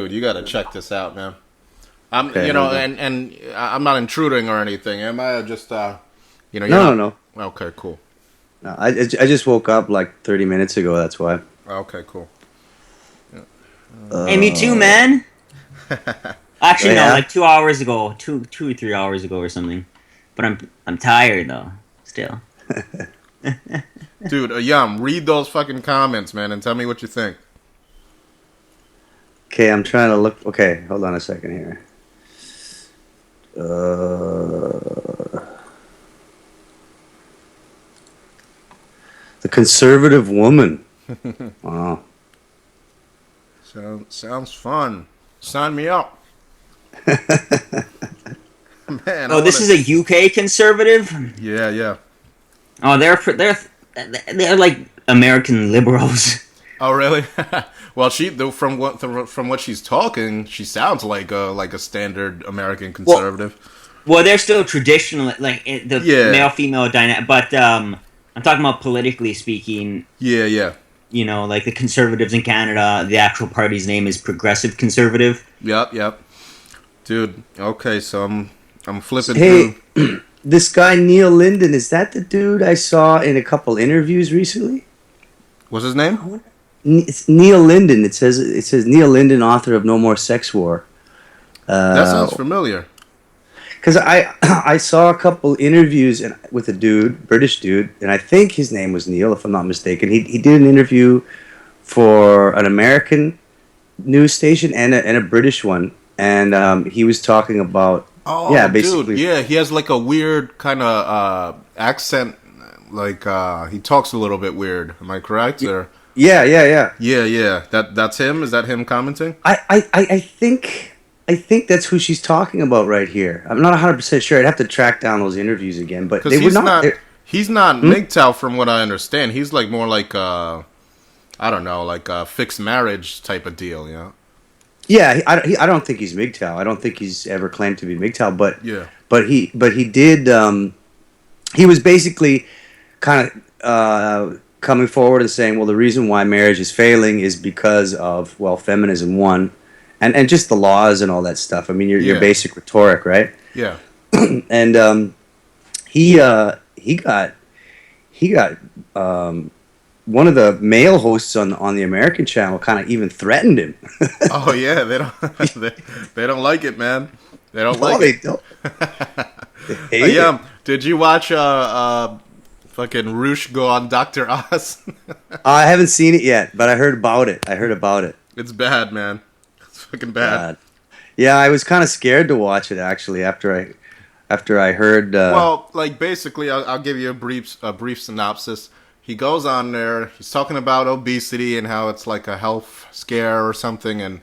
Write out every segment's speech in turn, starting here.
dude, you gotta check this out, man. I'm, Okay, you know, hold on. and I'm not intruding or anything. Am I? Just, you know, you're No, not. no, Okay, cool. no. I just woke up like 30 minutes ago. That's why. Okay, cool. Hey, me too, Uh, man. Actually, no, yeah. like 2 hours ago, two or 3 hours ago or something. But I'm tired though. Still. Dude, Ayam, read those fucking comments, man, and tell me what you think. Okay, I'm trying to look. Okay, hold on a second here. The conservative woman. Wow. Sounds fun. Sign me up, man. Oh, this is a UK conservative. Yeah, yeah. Oh, they're like American liberals. Oh, really? Well, from what she's talking, she sounds like a standard American conservative. Well, they're still traditional, like the Yeah. male-female dynamic. But I'm talking about politically speaking. Yeah, yeah. You know, like the Conservatives in Canada, the actual party's name is Progressive Conservative. Yep, yep. Dude, okay, so I'm flipping Hey, through. this guy Neil Linden, is that the dude I saw in a couple interviews recently? What's his name? It's Neil Linden. It says Neil Linden, author of No More Sex War. That sounds familiar. Because I saw a couple interviews with a dude, British dude, and I think his name was Neil, if I'm not mistaken. He did an interview for an American news station and a British one, and he was talking about basically. Dude, yeah, he has like a weird kind of accent. Like he talks a little bit weird. Am I correct? Or Yeah. yeah. That's him. Is that him commenting? I think that's who she's talking about right here. I'm not 100% sure. I'd have to track down those interviews again, but they were not. He's not MGTOW from what I understand. He's like more like I don't know, like a fixed marriage type of deal, you know? Yeah, I don't think he's MGTOW. I don't think he's ever claimed to be MGTOW, but Yeah. he did. He was basically kind of coming forward and saying, well, the reason why marriage is failing is because of feminism one, and just the laws and all that stuff. I mean, your basic rhetoric, right? Yeah. And he got one of the male hosts on the American channel kind of even threatened him. Oh yeah, they don't they don't like it, man. They don't No, like they it. don't. They hate it. Did you watch fucking Roosh go on Dr. Oz? I haven't seen it yet, but I heard about it. It's bad, man. It's fucking bad. Yeah, I was kind of scared to watch it actually after I heard. Well, like basically, I'll give you a brief synopsis. He goes on there. He's talking about obesity and how it's like a health scare or something, and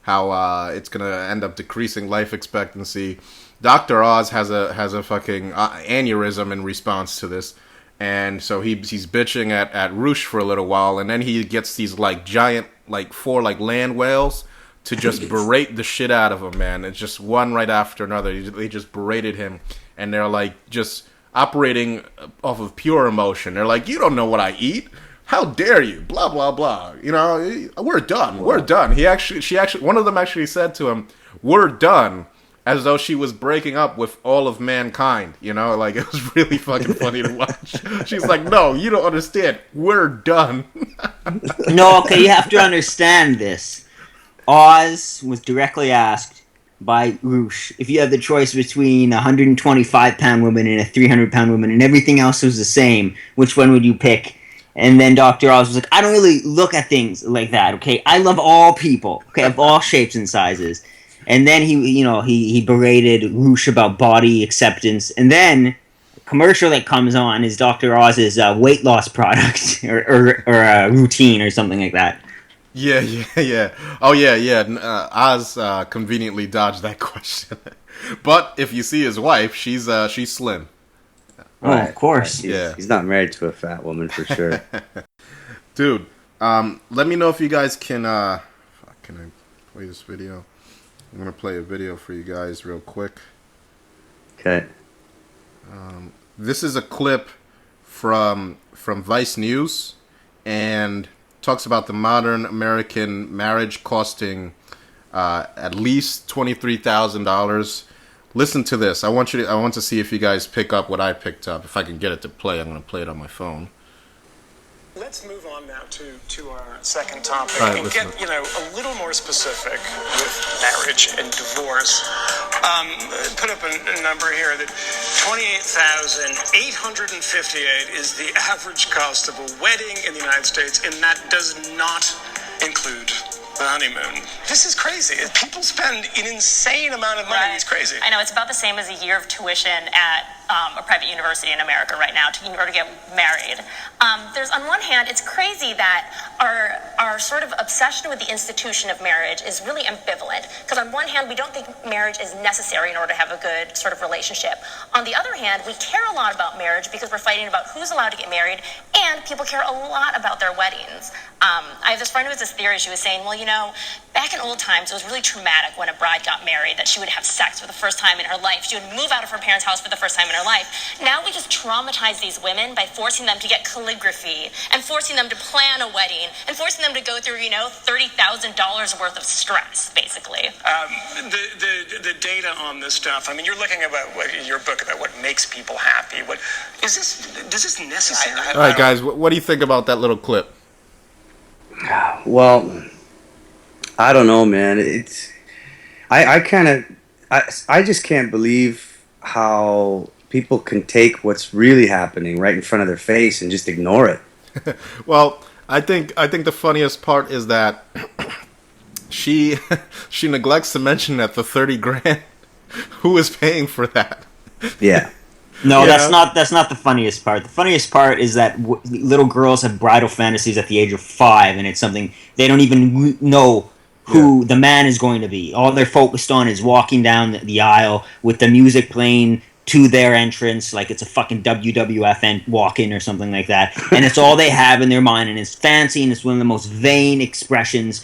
how it's gonna end up decreasing life expectancy. Dr. Oz has a fucking aneurysm in response to this, and so he's bitching at Roosh for a little while, and then he gets these like giant like 4 like land whales to just berate the shit out of him, man. It's just one right after another. They just berated him, and they're like just operating off of pure emotion. They're like, you don't know what I eat. How dare you? Blah blah blah. You know, we're done. We're done. One of them actually said to him, "We're done," as though she was breaking up with all of mankind. You know, like it was really fucking funny to watch. She's like, "No, you don't understand. We're done." No, okay, you have to understand this. Oz was directly asked by Roosh if you had the choice between a 125-pound woman and a 300-pound woman, and everything else was the same, which one would you pick? And then Dr. Oz was like, I don't really look at things like that, okay? I love all people, okay, of all shapes and sizes. And then he berated Roosh about body acceptance. And then the commercial that comes on is Dr. Oz's weight loss product or a routine or something like that. Yeah. Oh, yeah. Oz conveniently dodged that question. But if you see his wife, she's slim. Oh, of course. He's not married to a fat woman for sure. Dude, let me know if you guys can I play this video? I'm going to play a video for you guys real quick. Okay. This is a clip from Vice News, and talks about the modern American marriage costing at least $23,000. Listen to this. I want to see if you guys pick up what I picked up. If I can get it to play, I'm going to play it on my phone. Let's move on now to our second topic right, and get a little more specific with marriage and divorce. Put up a number here that 28,858 is the average cost of a wedding in the United States, and that does not include the honeymoon. This is crazy. People spend an insane amount of money. Right. It's crazy. I know, it's about the same as a year of tuition at a private university in America right now in order to get married. There's, on one hand, it's crazy that our sort of obsession with the institution of marriage is really ambivalent. Because on one hand, we don't think marriage is necessary in order to have a good sort of relationship. On the other hand, we care a lot about marriage because we're fighting about who's allowed to get married, and people care a lot about their weddings. I have this friend who has this theory. She was saying, well, back in old times, it was really traumatic when a bride got married, that she would have sex for the first time in her life. She would move out of her parents' house for the first time in her life. Now we just traumatize these women by forcing them to get calligraphy and forcing them to plan a wedding and forcing them to go through, $30,000 worth of stress, basically. The data on this stuff, I mean, you're looking about your book about what makes people happy. Does this necessary? All right, guys, what do you think about that little clip? Well, I don't know, man. I just can't believe how people can take what's really happening right in front of their face and just ignore it. Well, I think the funniest part is that she neglects to mention that the $30,000, who is paying for that? Yeah. No, that's not the funniest part. The funniest part is that little girls have bridal fantasies at the age of 5, and it's something they don't even know who the man is going to be. All they're focused on is walking down the aisle with the music playing to their entrance, like it's a fucking WWF walk-in or something like that. And it's all they have in their mind, and it's fancy, and it's one of the most vain expressions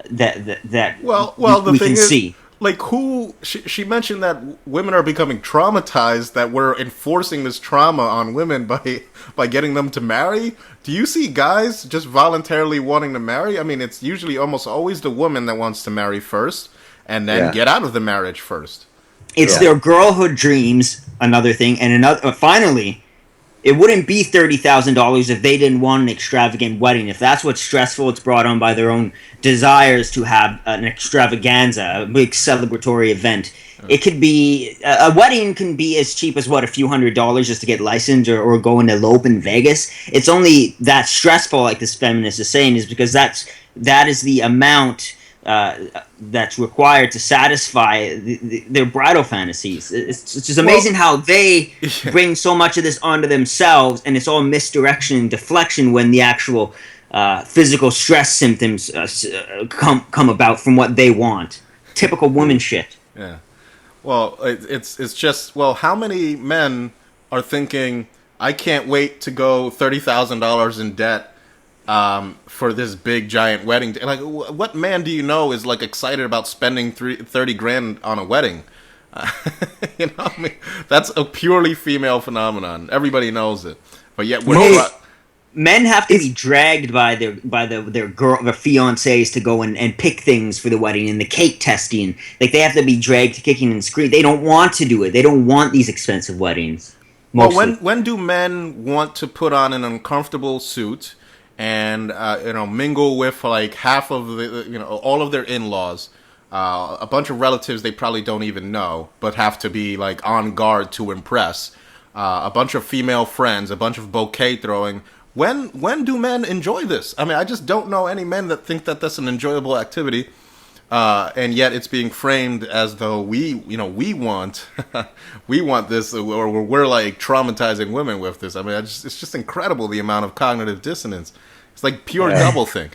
that we can see. Like, she mentioned that women are becoming traumatized, that we're enforcing this trauma on women by getting them to marry. Do you see guys just voluntarily wanting to marry? I mean, it's usually almost always the woman that wants to marry first and then get out of the marriage first. It's their girlhood dreams, another thing, and finally, it wouldn't be $30,000 if they didn't want an extravagant wedding. If that's what's stressful, it's brought on by their own desires to have an extravaganza, a big celebratory event. It could be a wedding can be as cheap as a few $100s just to get licensed or go and elope in Vegas. It's only that stressful, like this feminist is saying, is because that is the amount that's required to satisfy their bridal fantasies. It's just amazing how they bring so much of this onto themselves, and it's all misdirection and deflection when the actual physical stress symptoms come about from what they want. Typical woman shit. Yeah. Well, it's just, how many men are thinking, I can't wait to go $30,000 in debt for this big giant wedding? Like, what man do you know is like excited about spending $30,000 on a wedding? I mean, that's a purely female phenomenon. Everybody knows it, but yet men have to be dragged by their fiancés to go and pick things for the wedding and the cake testing. Like, they have to be dragged kicking and screaming. They don't want to do it. They don't want these expensive weddings. Mostly. Well, when do men want to put on an uncomfortable suit and mingle with like half of the all of their in-laws, a bunch of relatives they probably don't even know, but have to be like on guard to impress, a bunch of female friends, a bunch of bouquet throwing? When do men enjoy this? I mean, I just don't know any men that think that that's an enjoyable activity, and yet it's being framed as though we want we want this, or we're like traumatizing women with this. I mean, it's just incredible the amount of cognitive dissonance. It's like pure doublethink.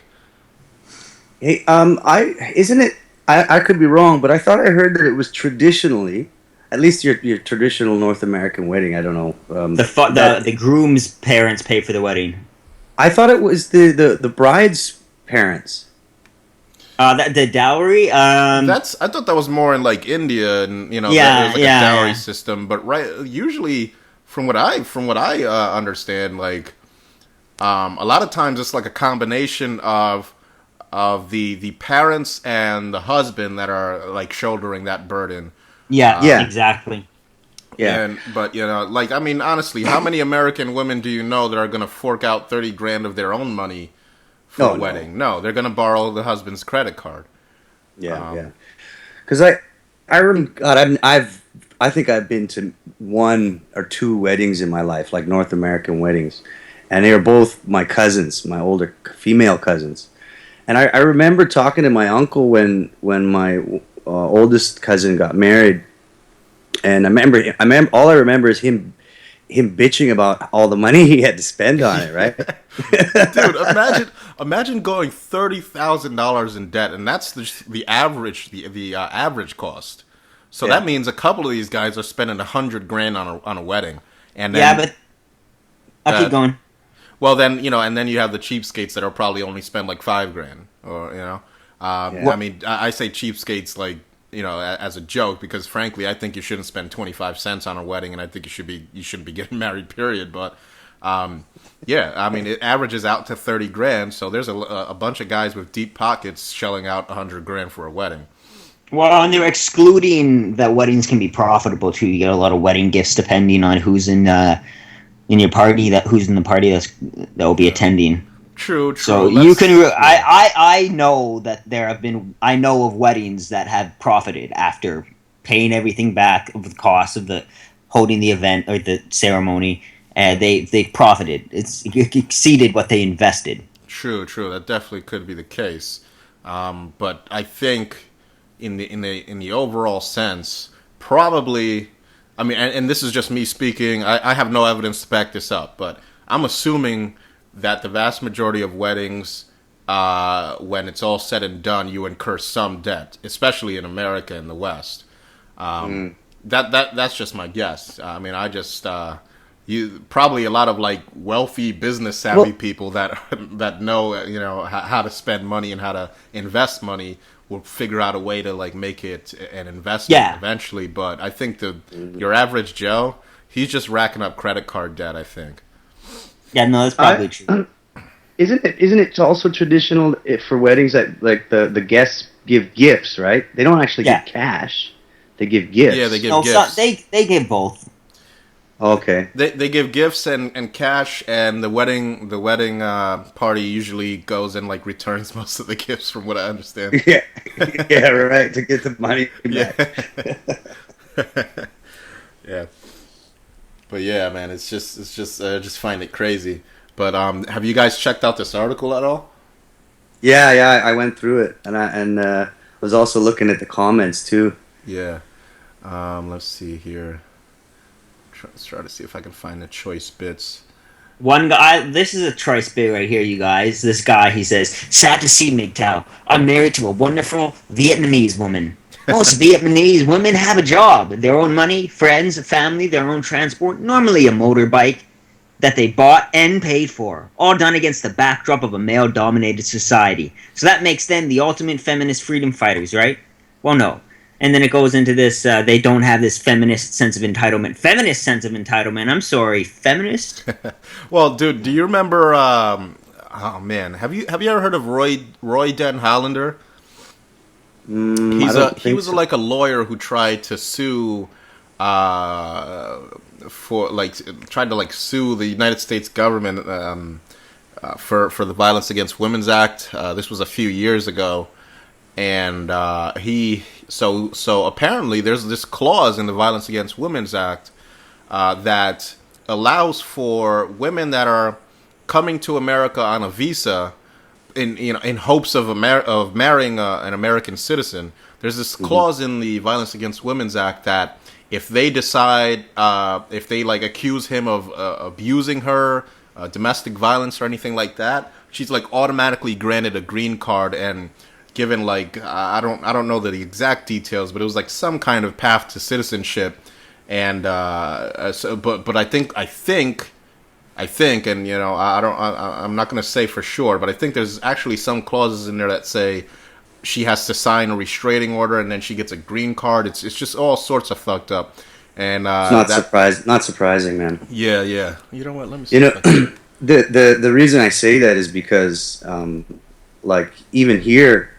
Hey, I could be wrong, but I thought I heard that it was traditionally, at least your traditional North American wedding. I don't know. The groom's parents pay for the wedding. I thought it was the bride's parents. The dowry. I thought that was more in like India, and there was like a dowry system. But usually from what I understand, like a lot of times it's like a combination of of the parents and the husband that are like shouldering that burden. Yeah, exactly. Yeah. But like, I mean, honestly, how many American women do you know that are going to fork out 30 grand of their own money for a wedding? No, they're going to borrow the husband's credit card. Yeah. Because I think I've been to 1 or 2 weddings in my life, like North American weddings, and they were both my cousins, my older female cousins. And I remember talking to my uncle when my oldest cousin got married, and I remember all I remember is him bitching about all the money he had to spend on it, right? Dude, imagine going $30,000 in debt, and that's the average average cost. So that means a couple of these guys are spending $100 grand on a wedding, and then, but I'll keep going. Well, then and then you have the cheapskates that are probably only spend like $5 grand, or I mean, I say cheapskates like as a joke, because frankly, I think you shouldn't spend 25 cents on a wedding, and I think you shouldn't be getting married, period. But yeah, I mean, it averages out to 30 grand. So there's a bunch of guys with deep pockets shelling out 100 grand for a wedding. Well, and they're excluding that weddings can be profitable too. You get a lot of wedding gifts depending on who's in your party, who's in the party that will be attending. True. So you can. I know that I know of weddings that have profited after paying everything back of the cost of the holding the event or the ceremony. They profited. It exceeded what they invested. True. That definitely could be the case. But I think in the overall sense, probably. I mean, and this is just me speaking. I have no evidence to back this up, but I'm assuming that the vast majority of weddings, when it's all said and done, you incur some debt, especially in America and the West. That's just my guess. I mean, you probably a lot of like wealthy, business savvy people that know how to spend money and how to invest money will figure out a way to like make it an investment eventually. But I think your average Joe, he's just racking up credit card debt, I think. Yeah, no, that's probably true. Isn't it also traditional for weddings that like the guests give gifts, right? They don't actually give cash; they give gifts. Yeah, they give gifts. They give both. Okay. They give gifts and cash, and the wedding party usually goes and like returns most of the gifts, from what I understand. Yeah, right, to get the money back. Yeah. But yeah, man, it's just I just find it crazy. But have you guys checked out this article at all? Yeah, I went through it, and I was also looking at the comments too. Yeah. Let's see here. Let's try to see if I can find the choice bits. One guy, this is a choice bit right here, you guys. This guy, he says, "Sad to see, MGTOW. I'm married to a wonderful Vietnamese woman. Most Vietnamese women have a job, their own money, friends, family, their own transport, normally a motorbike that they bought and paid for, all done against the backdrop of a male-dominated society. So that makes them the ultimate feminist freedom fighters, right? Well, no. And then it goes into this, they don't have this feminist sense of entitlement. Feminist sense of entitlement, I'm sorry, feminist? Well, dude, do you remember, oh man, have you ever heard of Roy Den Hollander? He was like a lawyer who tried to sue sue the United States government for the Violence Against Women's Act. This was a few years ago, and so apparently there's this clause in the Violence Against Women's Act that allows for women that are coming to America on a visa in hopes of marrying an American citizen. There's this clause in the Violence Against Women's Act that if they decide, if they like accuse him of abusing her, domestic violence or anything like that, she's like automatically granted a green card and given like I don't know the exact details, but it was like some kind of path to citizenship. And but I think, and I'm not going to say for sure, but I think there's actually some clauses in there that say she has to sign a restraining order and then she gets a green card. It's just all sorts of fucked up. And it's not surprising, man. Yeah. You know what? Let me see. The reason I say that is because like even here,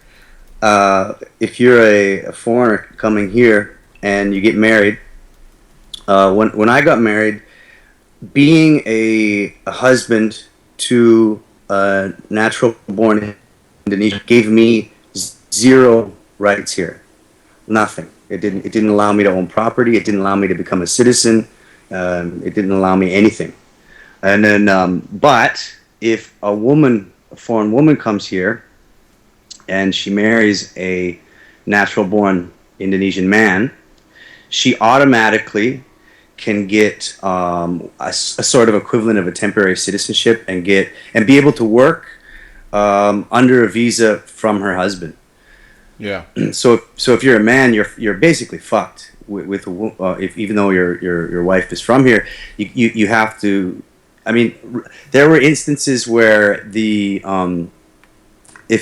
if you're a foreigner coming here and you get married, when I got married, being a husband to a natural born Indonesian gave me zero rights here. Nothing. It didn't allow me to own property. It didn't allow me to become a citizen. It didn't allow me anything. And then, but if a foreign woman comes here and she marries a natural born Indonesian man, she automatically can get a sort of equivalent of a temporary citizenship and be able to work under a visa from her husband. Yeah. So if you're a man, you're basically fucked with if even though your wife is from here, you have to. I mean, there were instances where if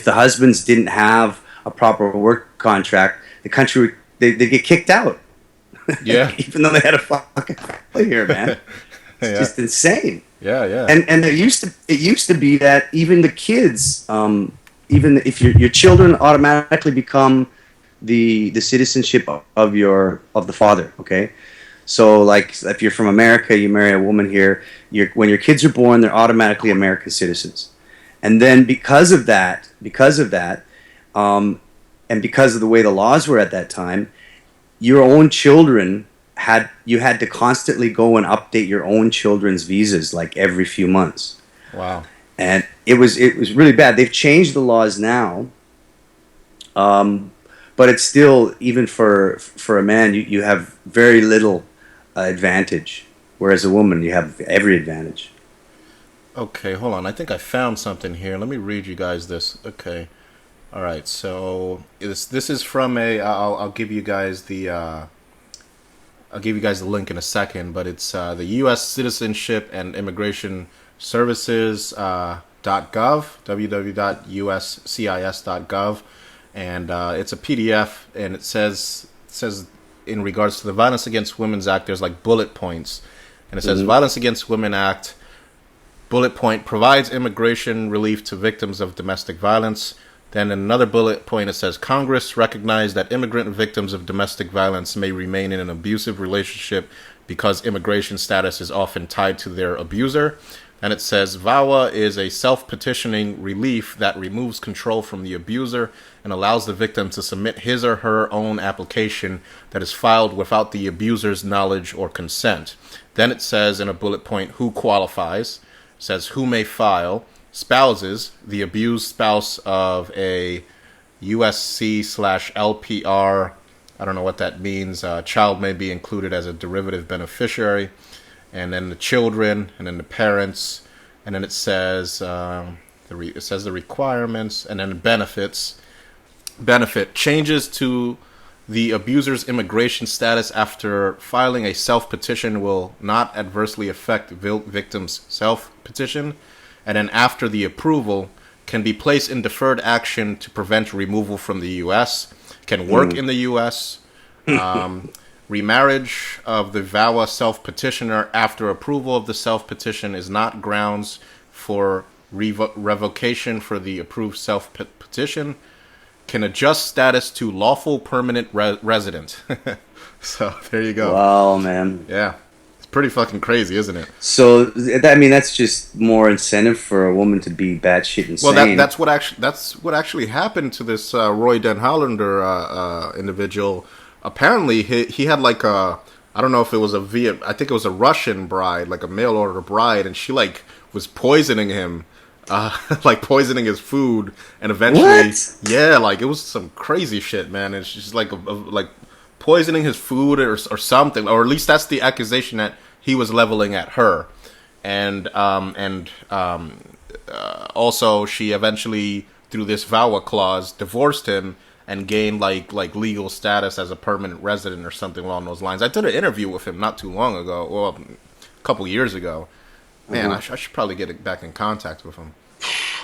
the husbands didn't have a proper work contract, the country they get kicked out. Yeah. Even though they had a fucking family here, man. It's just insane. Yeah, yeah. And it used to be that even the kids, even if your children automatically become the citizenship of the father. Okay, so like if you're from America, you marry a woman here. When your kids are born, they're automatically American citizens. And then because of that, and because of the way the laws were at that time, your own children had to constantly go and update your own children's visas like every few months. Wow. And it was really bad. They've changed the laws now, but it's still, even for a man, you have very little advantage, whereas a woman, you have every advantage. Okay, hold on. I think I found something here. Let me read you guys this. Okay. All right. So this is from I'll give you guys the link in a second, but it's the U.S. Citizenship and Immigration Services .gov, www.uscis.gov, and it's a PDF, and it says in regards to the Violence Against Women's Act, there's like bullet points, and it says Violence Against Women Act, bullet point, provides immigration relief to victims of domestic violence. Then in another bullet point, it says Congress recognized that immigrant victims of domestic violence may remain in an abusive relationship because immigration status is often tied to their abuser. And it says Vawa is a self-petitioning relief that removes control from the abuser and allows the victim to submit his or her own application that is filed without the abuser's knowledge or consent. Then it says in a bullet point who qualifies. It says who may file. Spouses, the abused spouse of a USC/LPR, I don't know what that means, child may be included as a derivative beneficiary, and then the children, and then the parents, and then it says the requirements, and then the benefits. Benefit changes to the abuser's immigration status after filing a self-petition will not adversely affect victim's self-petition. And then after the approval, can be placed in deferred action to prevent removal from the U.S., can work in the U.S., remarriage of the VAWA self-petitioner after approval of the self-petition is not grounds for revocation for the approved self-petition, can adjust status to lawful permanent resident. So there you go. Wow, man. Yeah. Pretty fucking crazy, isn't it? So I mean, that's just more incentive for a woman to be batshit insane. Well, that's what actually happened to this Roy Den Hollander individual. Apparently, he had like I don't know if it was I think it was a Russian bride, like a mail order bride, and she like was poisoning him, like poisoning his food, and eventually, yeah, like it was some crazy shit, man. And she's like like poisoning his food or something, or at least that's the accusation that he was leveling at her, and also she eventually, through this VAWA clause, divorced him and gained like legal status as a permanent resident or something along those lines. I did an interview with him not too long ago, well, a couple years ago. Man, I should probably get back in contact with him.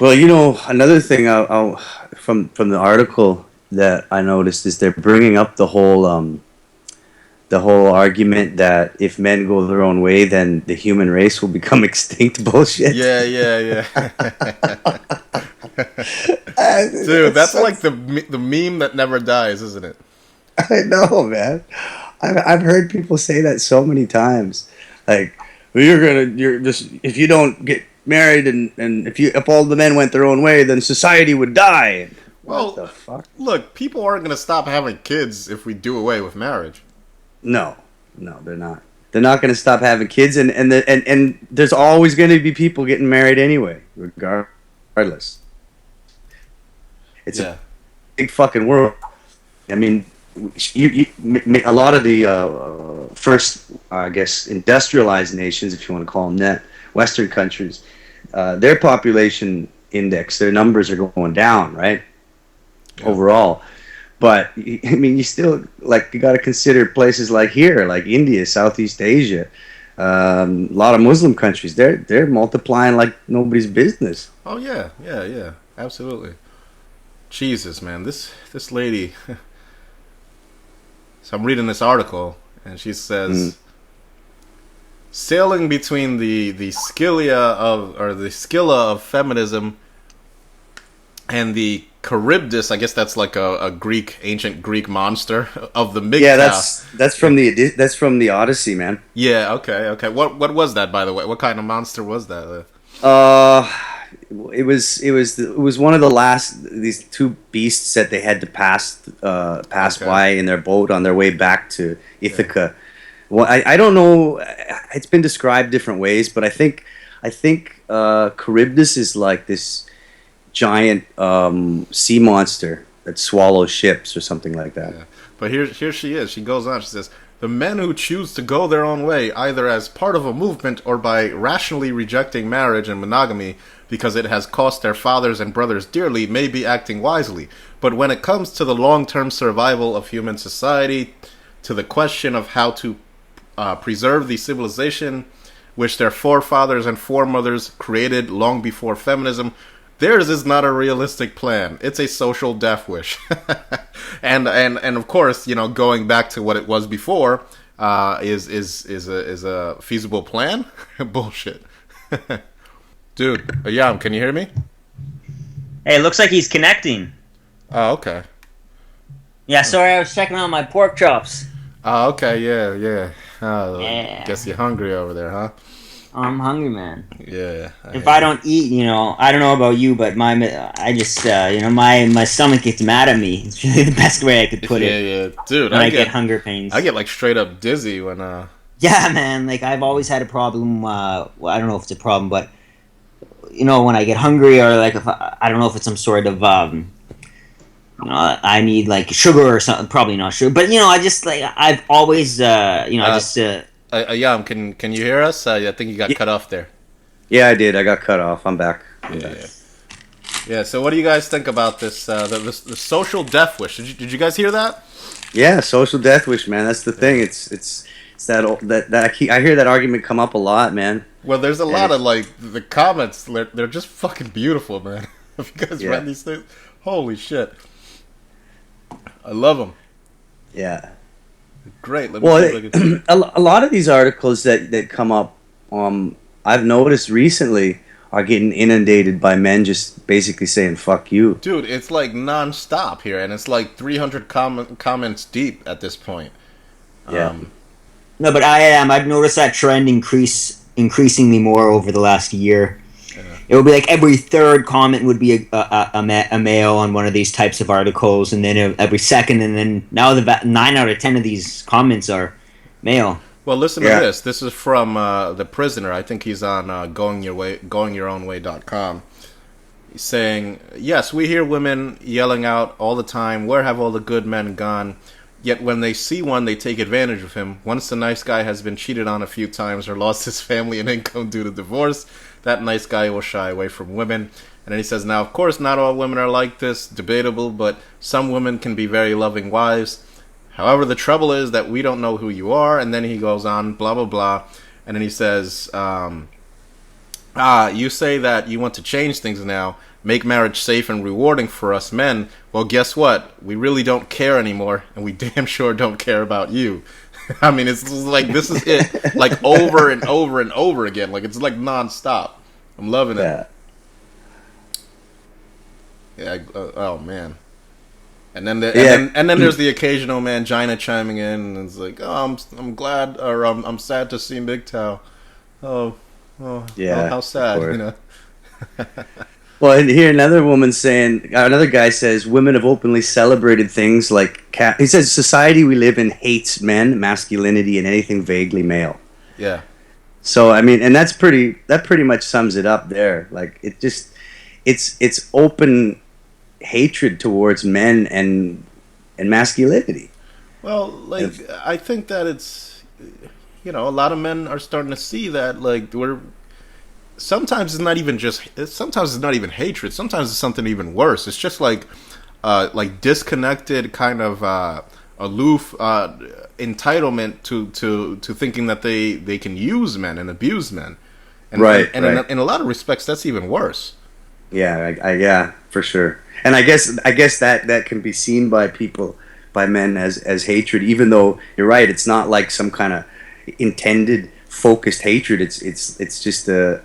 Well, you know, another thing I'll from the article that I noticed is they're bringing up the whole argument that if men go their own way, then the human race will become extinct bullshit. Yeah. Dude, that's like the meme that never dies, isn't it? I know, man. I've heard people say that so many times. Like, well, you're just if you don't get married and if all the men went their own way, then society would die. Well, What the fuck? look, people aren't going to stop having kids if we do away with marriage. No, they're not. They're not going to stop having kids, and there's always going to be people getting married anyway, regardless. It's a big fucking world. I mean, a lot of the first, I guess, industrialized nations, if you want to call them that, Western countries, their population index, their numbers are going down, right? Yeah. Overall. But, I mean, you still, like, you got to consider places like here, like India, Southeast Asia, a lot of Muslim countries, they're multiplying like nobody's business. Oh, yeah, absolutely. Jesus, man, this lady... So I'm reading this article, and she says, sailing between the Scylla of feminism and the Charybdis, I guess that's like a ancient Greek monster of the MGTOW. Yeah, that's from the Odyssey, man. Yeah, okay. What was that, by the way? What kind of monster was that? It was one of the last these two beasts that they had to pass by in their boat on their way back to Ithaca. Yeah. Well, I don't know. It's been described different ways, but I think Charybdis is like this giant sea monster that swallows ships or something like that. Yeah. But here she is. She goes on. She says, the men who choose to go their own way, either as part of a movement or by rationally rejecting marriage and monogamy because it has cost their fathers and brothers dearly, may be acting wisely. But when it comes to the long-term survival of human society, to the question of how to preserve the civilization which their forefathers and foremothers created long before feminism, theirs is not a realistic plan. It's a social death wish. and of course, you know, going back to what it was before, is a feasible plan? Bullshit. Dude, Ayam, can you hear me? Hey, it looks like he's connecting. Oh, okay. Yeah, sorry, I was checking out my pork chops. Oh, okay, yeah. Oh, yeah. Guess you're hungry over there, huh? I'm hungry, man. Yeah. If I don't eat, you know, I don't know about you, but my stomach gets mad at me. It's really the best way I could put it. Yeah, dude. When I get hunger pains. I get like straight up dizzy when. Yeah, man. Like I've always had a problem. Well, I don't know if it's a problem, but you know, when I get hungry or like if I don't know if it's some sort of you know, I need like sugar or something. Probably not sugar, but you know, I just like I've always I just. Ayam, can you hear us? I think you got cut off there. Yeah, I did. I got cut off. I'm back. Yeah. So, what do you guys think about this? The social death wish. Did you guys hear that? Yeah, social death wish, man. That's the thing. It's that I hear that argument come up a lot, man. Well, there's a lot of like the comments. They're just fucking beautiful, man. Have you guys read these things? Holy shit! I love them. Yeah. Great. A lot of these articles that come up, I've noticed recently, are getting inundated by men just basically saying "fuck you." Dude, it's like non-stop here, and it's like 300 comments deep at this point. Yeah. No, but I've noticed that trend increasingly more over the last year. Yeah. It would be like every third comment would be a male on one of these types of articles, and then every second, and then now 9 out of 10 of these comments are male. Well, listen to this. This is from The Prisoner. I think he's on goingyourownway.com. He's saying, yes, we hear women yelling out all the time, where have all the good men gone? Yet when they see one, they take advantage of him. Once the nice guy has been cheated on a few times or lost his family and income due to divorce, that nice guy will shy away from women. And then he says, now, of course, not all women are like this, debatable, but some women can be very loving wives. However, the trouble is that we don't know who you are. And then he goes on, blah, blah, blah. And then he says, you say that you want to change things now, make marriage safe and rewarding for us men. Well, guess what? We really don't care anymore, and we damn sure don't care about you. I mean, it's like this is it, like over and over and over again. Like it's like nonstop. I'm loving it. Yeah. Oh man. And then, and then there's the occasional mangina chiming in, and it's like, oh, I'm glad, or I'm sad to see MGTOW. Yeah, how sad, you know. Well, and here another guy says, women have openly celebrated things like he says, society we live in hates men, masculinity, and anything vaguely male. Yeah. So I mean, and that pretty much sums it up there. Like it's open hatred towards men and masculinity. Well, like I think that it's, you know, a lot of men are starting to see that, like, sometimes it's not even hatred. Sometimes it's something even worse. It's just like disconnected, kind of aloof entitlement to thinking that they can use men and abuse men. And, right. In a lot of respects, that's even worse. Yeah, yeah, for sure. And I guess that can be seen by men as hatred, even though you're right, it's not like some kind of intended focused hatred. It's just a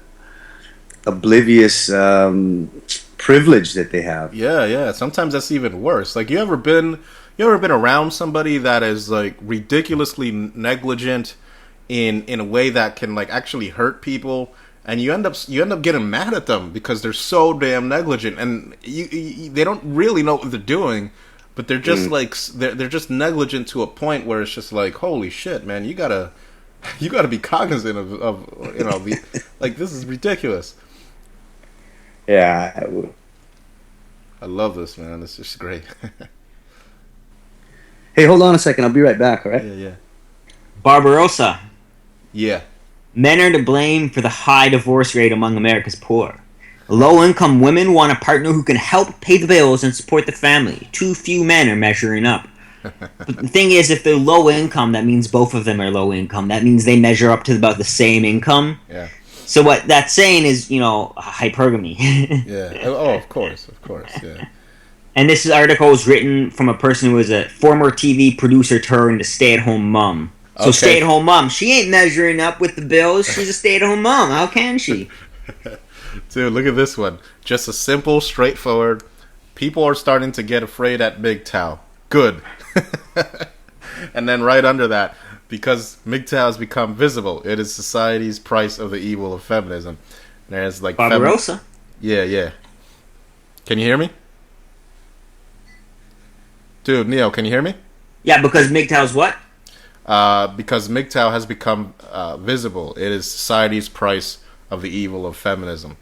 oblivious privilege that they have. Yeah. Sometimes that's even worse. Like, you ever been around somebody that is like ridiculously negligent in a way that can like actually hurt people, and you end up getting mad at them because they're so damn negligent, and they don't really know what they're doing, but they're just like they're just negligent to a point where it's just like, holy shit, man, you gotta be cognizant of you know, like, this is ridiculous. Yeah, I love this, man. It's just great. Hey, hold on a second. I'll be right back. All right. Yeah. Barbarossa. Yeah. Men are to blame for the high divorce rate among America's poor. Low-income women want a partner who can help pay the bills and support the family. Too few men are measuring up. But the thing is, if they're low income, that means both of them are low income. That means they measure up to about the same income. Yeah. So what that's saying is, you know, hypergamy. Yeah. Oh, of course. Yeah. And this article was written from a person who was a former TV producer turned stay-at-home mom. So Okay. stay-at-home mom, she ain't measuring up with the bills. She's a stay-at-home mom. How can she? Dude, look at this one. Just a simple, straightforward. People are starting to get afraid at MGTOW. Good. And then right under that, because MGTOW has become visible, it is society's price of the evil of feminism. And there's like Barbarossa. Yeah. Can you hear me? Dude, Neo, can you hear me? Yeah, because MGTOW's what? Because MGTOW has become visible. It is society's price of the evil of feminism.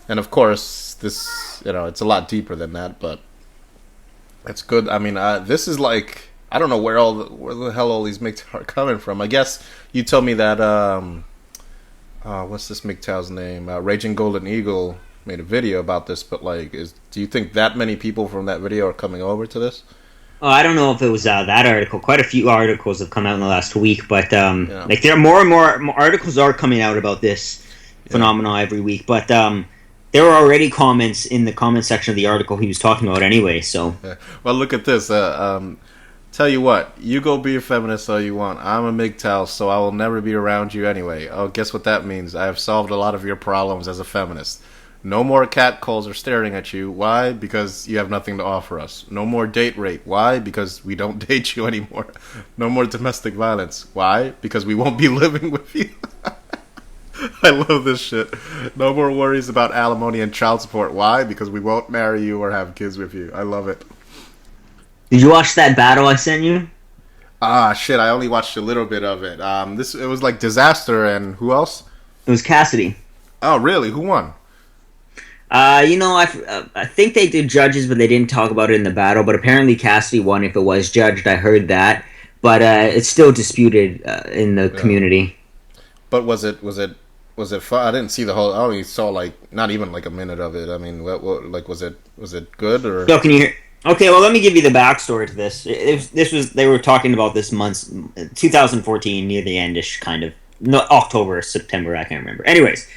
And of course, this, you know, it's a lot deeper than that, but it's good. I mean, this is like, I don't know where the hell all these MGTOW are coming from. I guess you told me that, what's this MGTOW's name? Raging Golden Eagle made a video about this, but like, do you think that many people from that video are coming over to this? Oh, I don't know if it was that article. Quite a few articles have come out in the last week, but Yeah. like there are more and more articles are coming out about this phenomenon every week. But there were already comments in the comment section of the article he was talking about anyway. So, Well, look at this. Tell you what, you go be a feminist all you want. I'm a MGTOW, so I will never be around you anyway. Oh, guess what that means? I have solved a lot of your problems as a feminist. No more catcalls are staring at you. Why? Because you have nothing to offer us. No more date rape. Why? Because we don't date you anymore. No more domestic violence. Why? Because we won't be living with you. I love this shit. No more worries about alimony and child support. Why? Because we won't marry you or have kids with you. I love it. did you watch that battle I sent you? Shit, I only watched a little bit of it. It was like Disaster and who else? It was Cassidy. Oh, really? Who won? You know, I think they did judges, but they didn't talk about it in the battle. But apparently Cassidy won if it was judged. I heard that, but it's still disputed in the community. But was it fun? I didn't see the whole. I only saw like not even like a minute of it. I mean, what like was it good or? So can you hear? Okay, well, let me give you the backstory to this. They were talking about this month, 2014, near the endish, kind of. No, October, September, I can't remember. Anyways,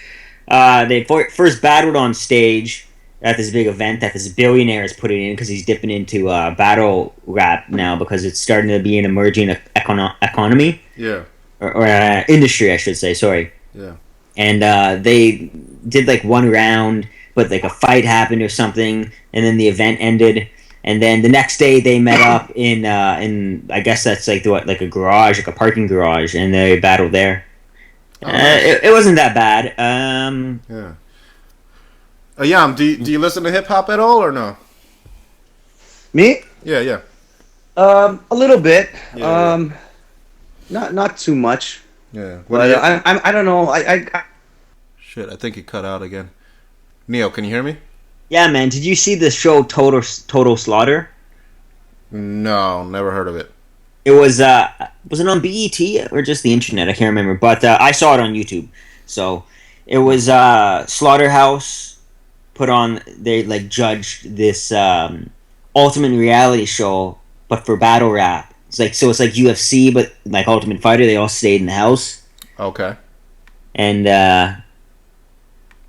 they first battled on stage at this big event that this billionaire is putting in because he's dipping into battle rap now because it's starting to be an emerging economy. Yeah. Or industry, I should say, sorry. Yeah. And they did like one round, but like a fight happened or something, and then the event ended. And then the next day they met up in I guess that's like like a garage, like a parking garage, and they battled there. It wasn't that bad. Yeah. Ayam, do you listen to hip hop at all or no? Me? Yeah. A little bit. Yeah. Not too much. Yeah. But I don't know. Shit, I think he cut out again. Neil, can you hear me? Yeah, man. Did you see the show Total Slaughter? No, never heard of it. It was it on BET or just the internet? I can't remember, but I saw it on YouTube. So it was Slaughterhouse put on. They like judged this Ultimate reality show, but for battle rap. It's like UFC, but like Ultimate Fighter. They all stayed in the house. Okay. And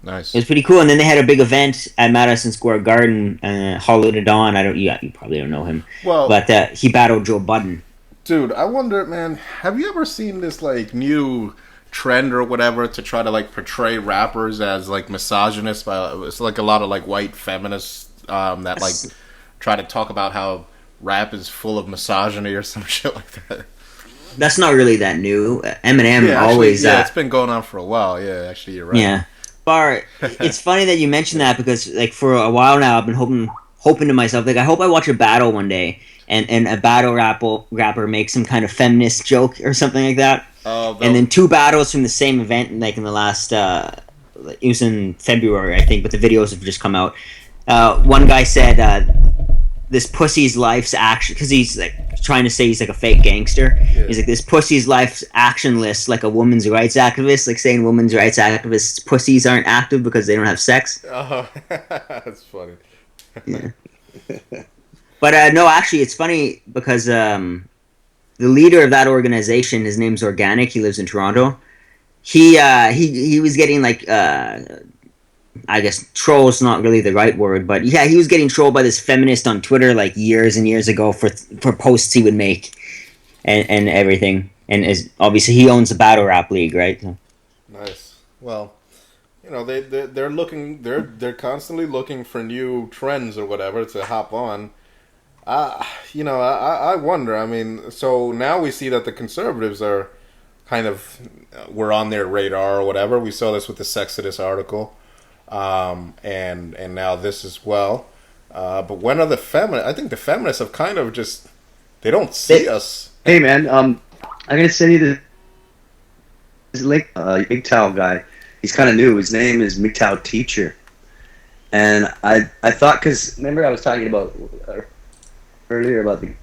nice. it was pretty cool. And then they had a big event at Madison Square Garden. Hollow to Dawn. You probably don't know him. Well, but he battled Joe Budden. Dude, I wonder, man, have you ever seen this like new trend or whatever to try to like portray rappers as like misogynists? It's like a lot of like white feminists that like try to talk about how rap is full of misogyny or some shit like that. That's not really that new. Eminem always. Yeah, it's been going on for a while. Yeah, actually, you're right. Yeah, Bar. It's funny that you mentioned that because like for a while now I've been hoping to myself like I hope I watch a battle one day and a battle rapper makes some kind of feminist joke or something like that. And then two battles from the same event like in the last it was in February I think, but the videos have just come out. One guy said this pussy's life's action because he's like trying to say he's like a fake gangster. Yeah. He's like this pussy's life's actionless, like a women's rights activist, like saying women's rights activists pussies aren't active because they don't have sex. Oh, that's funny. Yeah. But no, actually, it's funny because the leader of that organization, his name's Organic. He lives in Toronto. He was getting like I guess troll's not really the right word, but yeah, he was getting trolled by this feminist on Twitter like years and years ago for posts he would make and everything. And is obviously he owns the Battle Rap League, right? So. Nice. Well, you know they're constantly looking for new trends or whatever to hop on. I wonder. I mean, so now we see that the conservatives are kind of were on their radar or whatever. We saw this with the Sexodus article. And now this as well. But when are the feminists? I think the feminists have kind of just they don't see us. Hey man, I'm gonna send you this link. MGTOW guy. He's kind of new. His name is MGTOW Teacher. And I thought because remember I was talking about earlier about the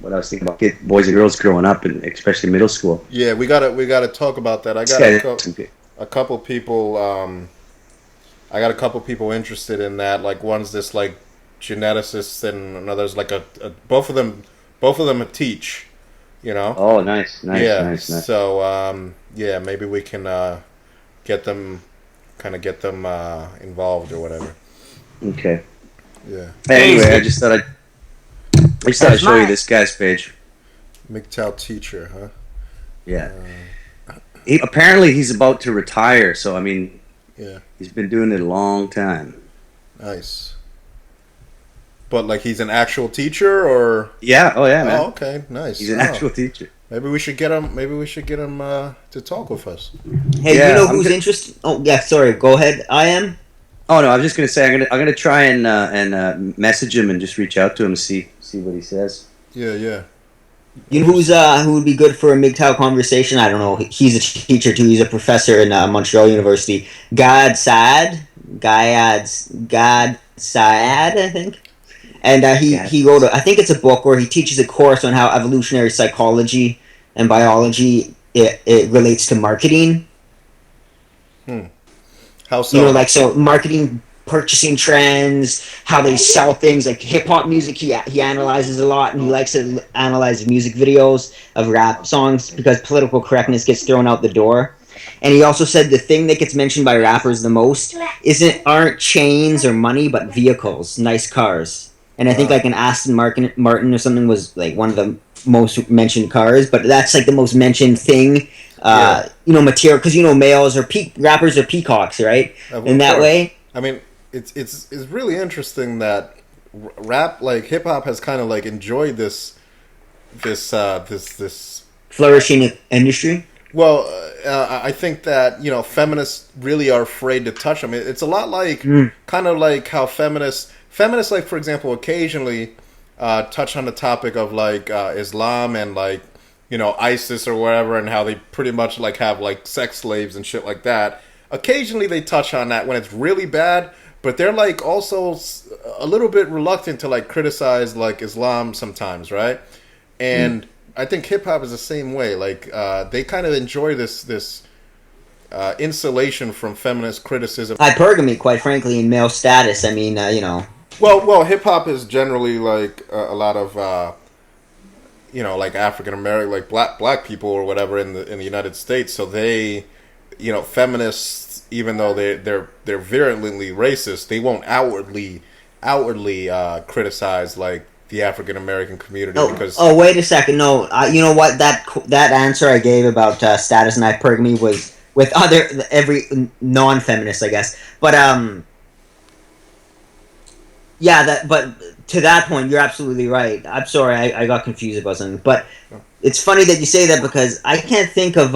what I was thinking about boys and girls growing up and especially middle school. Yeah, we gotta talk about that. I got a couple people. I got a couple people interested in that. Like one's this like geneticist, and another's like a both of them teach. You know. Oh, nice. Nice. So yeah, maybe we can get them involved or whatever. Okay. Yeah. Anyway, I just thought I'd show you this guy's page. MGTOW Teacher, huh? Yeah. Apparently he's about to retire, so I mean, yeah, he's been doing it a long time. Nice. But like he's an actual teacher, or yeah, man. Oh, okay, nice. He's an actual teacher. Maybe we should get him. To talk with us. Hey, you know who's interested? Oh, yeah. Sorry. Go ahead. I am. Oh no, I was just gonna say I'm gonna try and message him and just reach out to him and see what he says. Yeah. You know who would be good for a MGTOW conversation? I don't know. He's a teacher too. He's a professor in Montreal University. Gad Saad, I think. And he wrote I think it's a book where he teaches a course on how evolutionary psychology and biology it relates to marketing. How so? You know, like so marketing, purchasing trends, how they sell things, like hip hop music. He analyzes a lot, and he likes to analyze music videos of rap songs because political correctness gets thrown out the door. And he also said the thing that gets mentioned by rappers the most aren't chains or money, but vehicles, nice cars. And I think like an Aston Martin or something was like one of the most mentioned cars, but that's like the most mentioned thing. You know, material, because you know males rappers are peacocks, right? In that way, I mean, it's really interesting that rap, like hip hop, has kind of like enjoyed this. Flourishing industry. Well, I think that feminists really are afraid to touch them. It's a lot like kind of like how feminists, like for example, occasionally touch on the topic of like Islam and like ISIS or whatever, and how they pretty much like have like sex slaves and shit like that. Occasionally they touch on that when it's really bad, but they're like also a little bit reluctant to like criticize like Islam sometimes, right? And I think hip hop is the same way. Like they kind of enjoy this insulation from feminist criticism. Hypergamy, quite frankly, in male status. I mean, Well, hip hop is generally like a lot of like African American, like black people or whatever in the United States. So they, feminists, even though they're virulently racist, they won't outwardly criticize like the African American community because. Oh, wait a second. No, you know what? That answer I gave about status and hypergamy was with every non-feminist, I guess. But yeah, but to that point, you're absolutely right. I'm sorry, I got confused about something. But it's funny that you say that because I can't think of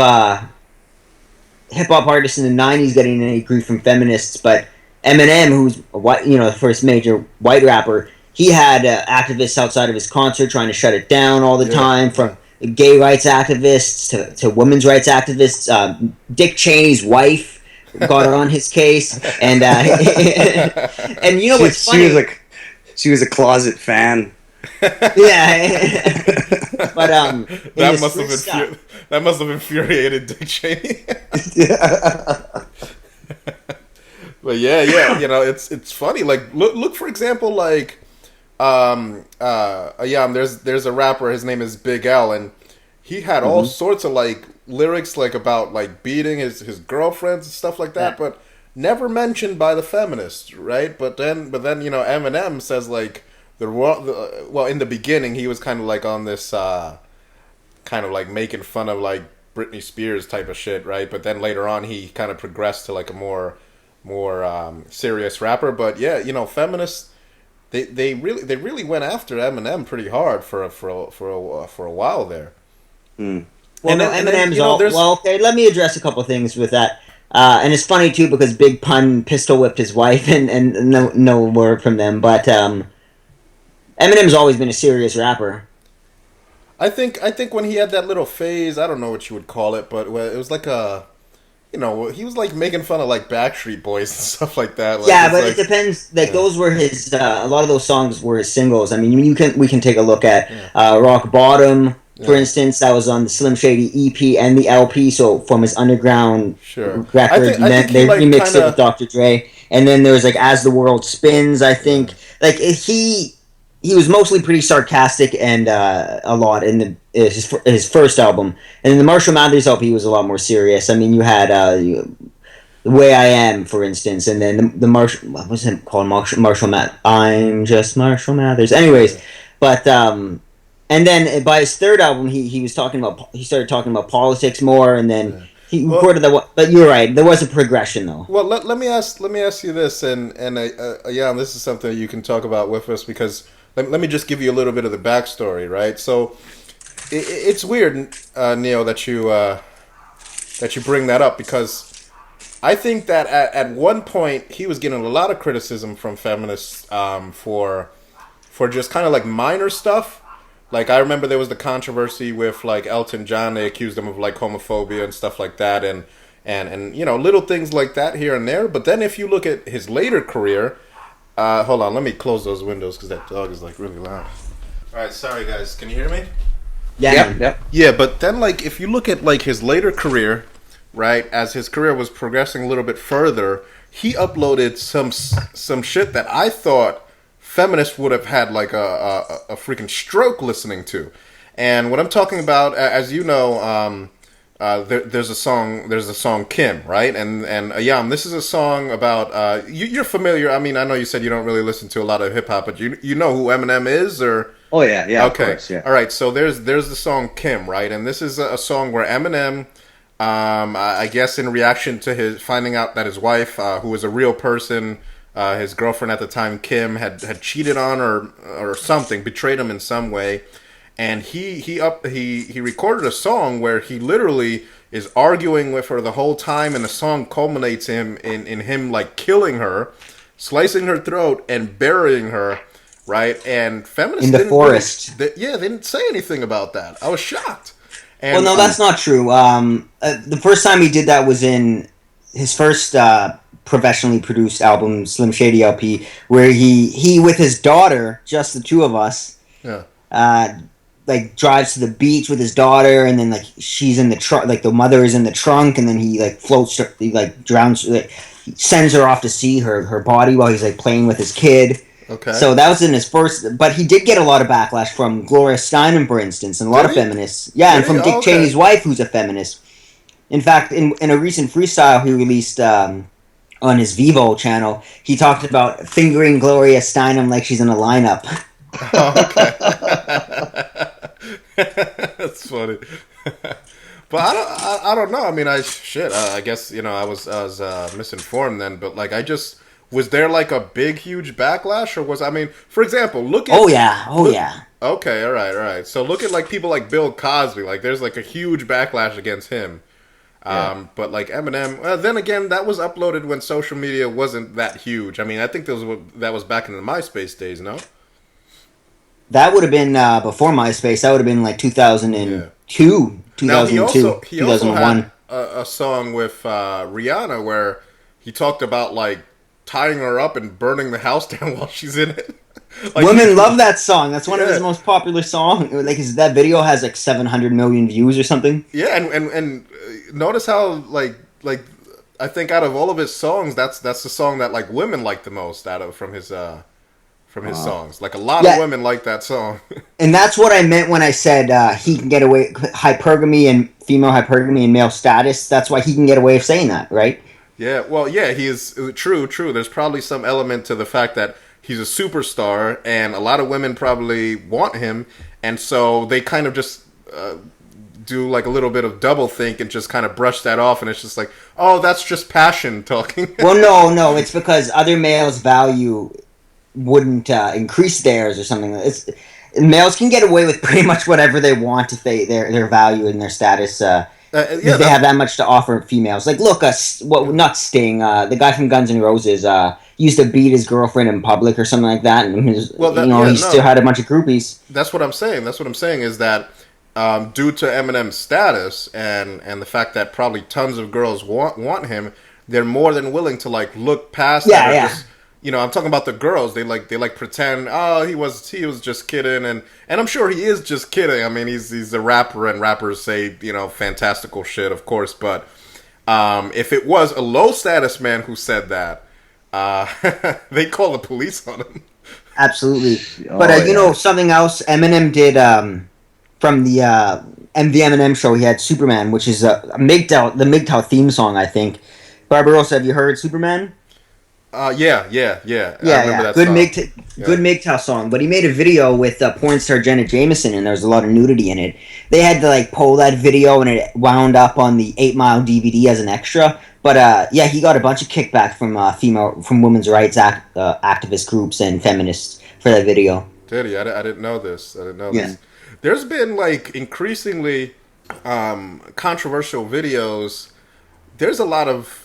hip hop artists in the '90s getting any grief from feminists. But Eminem, who's a white, the first major white rapper, he had activists outside of his concert trying to shut it down all the time, from gay rights activists to women's rights activists. Dick Cheney's wife got on his case, and and what's funny? She was a closet fan. Yeah, but that must have infuriated Dick Cheney. But yeah, it's funny. Like look for example, like there's a rapper. His name is Big L, and he had all sorts of like lyrics like about like beating his girlfriends and stuff like that, but never mentioned by the feminists, right? But then Eminem says like well, in the beginning he was kind of like on this kind of like making fun of like Britney Spears type of shit, right? But then later on he kind of progressed to like a more serious rapper. But yeah, feminists. They really went after Eminem pretty hard for a while there. Well, Eminem's well. Okay, let me address a couple of things with that. And it's funny too because Big Pun pistol whipped his wife, and no word from them. But Eminem's always been a serious rapper. I think when he had that little phase, I don't know what you would call it, but it was like a. He was like making fun of like Backstreet Boys and stuff like that. Like, yeah, but it depends. Like those were his. A lot of those songs were his singles. I mean, we can take a look at Rock Bottom, for instance. That was on the Slim Shady EP and the LP. So from his underground record, I think they remixed it with Dr. Dre. And then there was like As the World Spins. I think like he was mostly pretty sarcastic and a lot in his first album. And in the Marshall Mathers LP was a lot more serious. I mean, you had The Way I Am, for instance, and then the Marshall... What was it called? Marshall Mathers. I'm just Marshall Mathers. Anyways, but... and then by his third album, he started talking about politics more, and then... He recorded that, but you're right. There was a progression, though. Well, let me ask you this, and this is something you can talk about with us because let me just give you a little bit of the backstory, right? So, it's weird, Neil, that you bring that up because I think that at one point he was getting a lot of criticism from feminists for just kind of like minor stuff. Like, I remember there was the controversy with, like, Elton John. They accused him of, like, homophobia and stuff like that. And little things like that here and there. But then if you look at his later career... hold on, let me close those windows because that dog is, like, really loud. All right, sorry, guys. Can you hear me? Yeah. Yep. Yeah, but then, like, if you look at, like, his later career, right, as his career was progressing a little bit further, he uploaded some shit that I thought... feminists would have had like a freaking stroke listening to, and what I'm talking about, as you know, there's a song Kim, right? And Ayam, this is a song about you're familiar. I mean, I know you said you don't really listen to a lot of hip hop, but you know who Eminem is, or oh yeah, okay, of course, yeah. All right, so there's the song Kim, right? And this is a song where Eminem I guess in reaction to his finding out that his wife, who was a real person, his girlfriend at the time, Kim, had cheated on or something, betrayed him in some way, and he recorded a song where he literally is arguing with her the whole time, and the song culminates in him like killing her, slicing her throat, and burying her. Right, and feminists in the forest. They didn't say anything about that. I was shocked. And, well, no, that's not true. The first time he did that was in his first professionally produced album, Slim Shady LP, where he with his daughter, just the two of us, like drives to the beach with his daughter, and then like she's in the trunk, like the mother is in the trunk, and then he like floats, he like drowns, like, he sends her off to see her body while he's like playing with his kid. Okay. So that was in his first, but he did get a lot of backlash from Gloria Steinem, for instance, and a lot of feminists. Yeah, and from Dick Cheney's wife, who's a feminist. In fact, in a recent freestyle he released on his Vivo channel, he talked about fingering Gloria Steinem like she's in a lineup. That's funny. But I don't know. I mean, I guess I was misinformed then. But like, was there like a big, huge backlash, or for example, look at... yeah. Okay, all right. So look at like people like Bill Cosby. Like, there's like a huge backlash against him. But like Eminem, then again, that was uploaded when social media wasn't that huge. I mean, I think that was back in the MySpace days, no? That would have been before MySpace. That would have been like 2002, 2002, now, he also 2001. had a song with Rihanna where he talked about like tying her up and burning the house down while she's in it. Like, women love that song. That's one of his most popular songs. Like, that video has like 700 million views or something. Yeah, and notice how like I think out of all of his songs, that's the song that like women like the most from his songs. Like, a lot of women like that song. And that's what I meant when I said he can get away hypergamy and female hypergamy and male status. That's why he can get away with saying that, right? Yeah, well, yeah, he is true. There's probably some element to the fact that he's a superstar, and a lot of women probably want him, and so they kind of just do like a little bit of double think and just kind of brush that off, and it's just like, oh, that's just passion talking. Well, no, it's because other males' value wouldn't increase theirs or something. Males can get away with pretty much whatever they want if their value and their status. If they have that much to offer females. Like, look, not Sting, the guy from Guns N' Roses used to beat his girlfriend in public or something like that, and he still had a bunch of groupies. That's what I'm saying. That's what I'm saying is that due to Eminem's status and the fact that probably tons of girls want him, they're more than willing to like look past that. Yeah. Just, I'm talking about the girls. They pretend, oh, he was just kidding, and I'm sure he is just kidding. I mean, he's a rapper, and rappers say fantastical shit, of course. But if it was a low status man who said that, they'd call the police on him. Absolutely. But something else Eminem did from the Eminem show. He had Superman, which is the MGTOW theme song, I think. Barbarossa, have you heard Superman? Yeah. I remember that good song. Good MGTOW song. But he made a video with porn star Jenna Jameson, and there was a lot of nudity in it. They had to like pull that video, and it wound up on the 8 Mile DVD as an extra. But he got a bunch of kickback from women's rights activist groups and feminists for that video. Did he? I didn't know this. This. There's been like increasingly controversial videos. There's a lot of...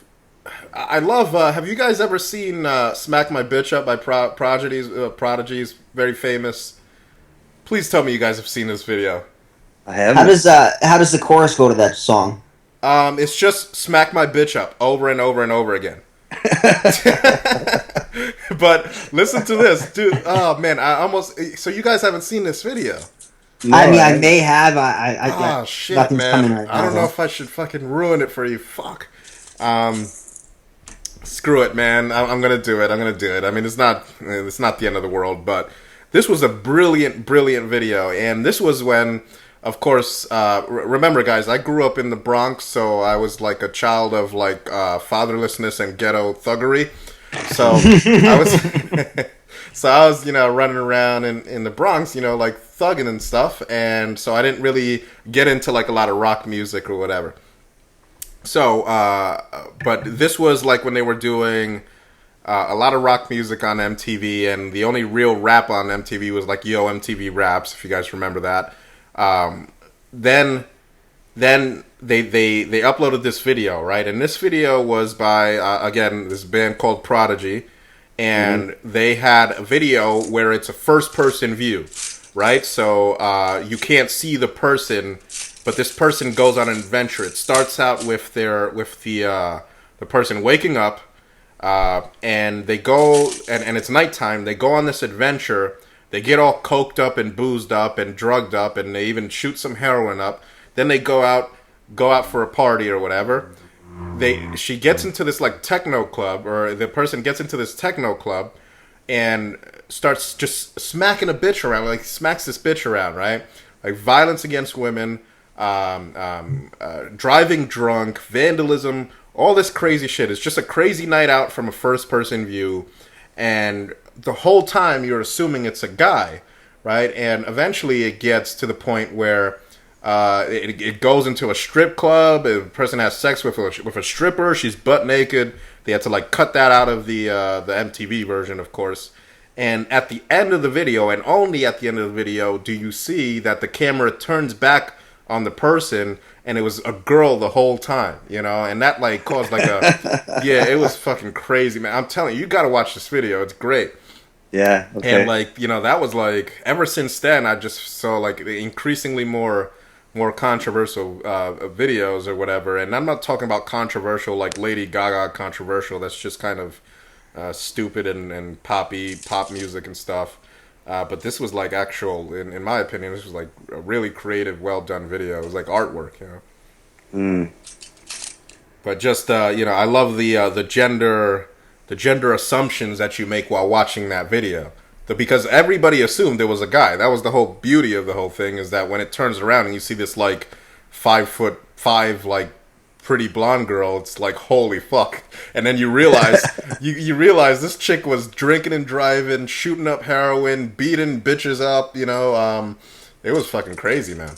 I love... have you guys ever seen Smack My Bitch Up by Prodigy's very famous... Please tell me you guys have seen this video. I have. How does the chorus go to that song? It's just Smack My Bitch Up over and over and over again. But listen to this, dude. Oh, man. So you guys haven't seen this video? No, I mean, I may have. Shit, man. Right now, I don't know if I should fucking ruin it for you. Fuck. Screw it, man. I'm gonna do it. I mean, it's not the end of the world, but this was a brilliant video, and this was when, of course, remember, guys, I grew up in the Bronx, so I was like a child of like fatherlessness and ghetto thuggery. So I was, running around in the Bronx, like thugging and stuff, and so I didn't really get into like a lot of rock music or whatever. So, but this was like when they were doing a lot of rock music on MTV, and the only real rap on MTV was like Yo MTV Raps, if you guys remember that. Then they uploaded this video, right? And this video was by again this band called Prodigy, and they had a video where it's a first person view, right? So you can't see the person, but this person goes on an adventure. It starts out with the person waking up, and they go and it's nighttime. They go on this adventure. They get all coked up and boozed up and drugged up, and they even shoot some heroin up. Then they go out for a party or whatever. She gets into this like techno club, or the person gets into this techno club and starts just smacking a bitch around, like smacks this bitch around, right? Like violence against women, driving drunk, vandalism, all this crazy shit. It's just a crazy night out from a first person view, and the whole time you're assuming it's a guy, right? And eventually it gets to the point where it goes into a strip club. A person has sex with a stripper. She's butt naked. They had to like cut that out of the MTV version, of course. And at the end of the video, and only at the end of the video, do you see that the camera turns back on the person, and it was a girl the whole time, you know? And that like caused like a yeah, it was fucking crazy, man. I'm telling you, you gotta watch this video. It's great. Yeah. Okay. And like, you know, that was like, ever since then, I just saw like increasingly more controversial videos or whatever. And I'm not talking about controversial like Lady Gaga controversial. That's just kind of stupid and pop music and stuff. But this was like actual, in my opinion, this was like a really creative, well done video. It was like artwork, you know. But just you know, I love the gender assumptions that you make while watching that video. Because everybody assumed it was a guy. That was the whole beauty of the whole thing, is that when it turns around and you see this like 5'5" like pretty blonde girl, it's like holy fuck. And then you realize you realize this chick was drinking and driving, shooting up heroin, beating bitches up, you know. It was fucking crazy, man.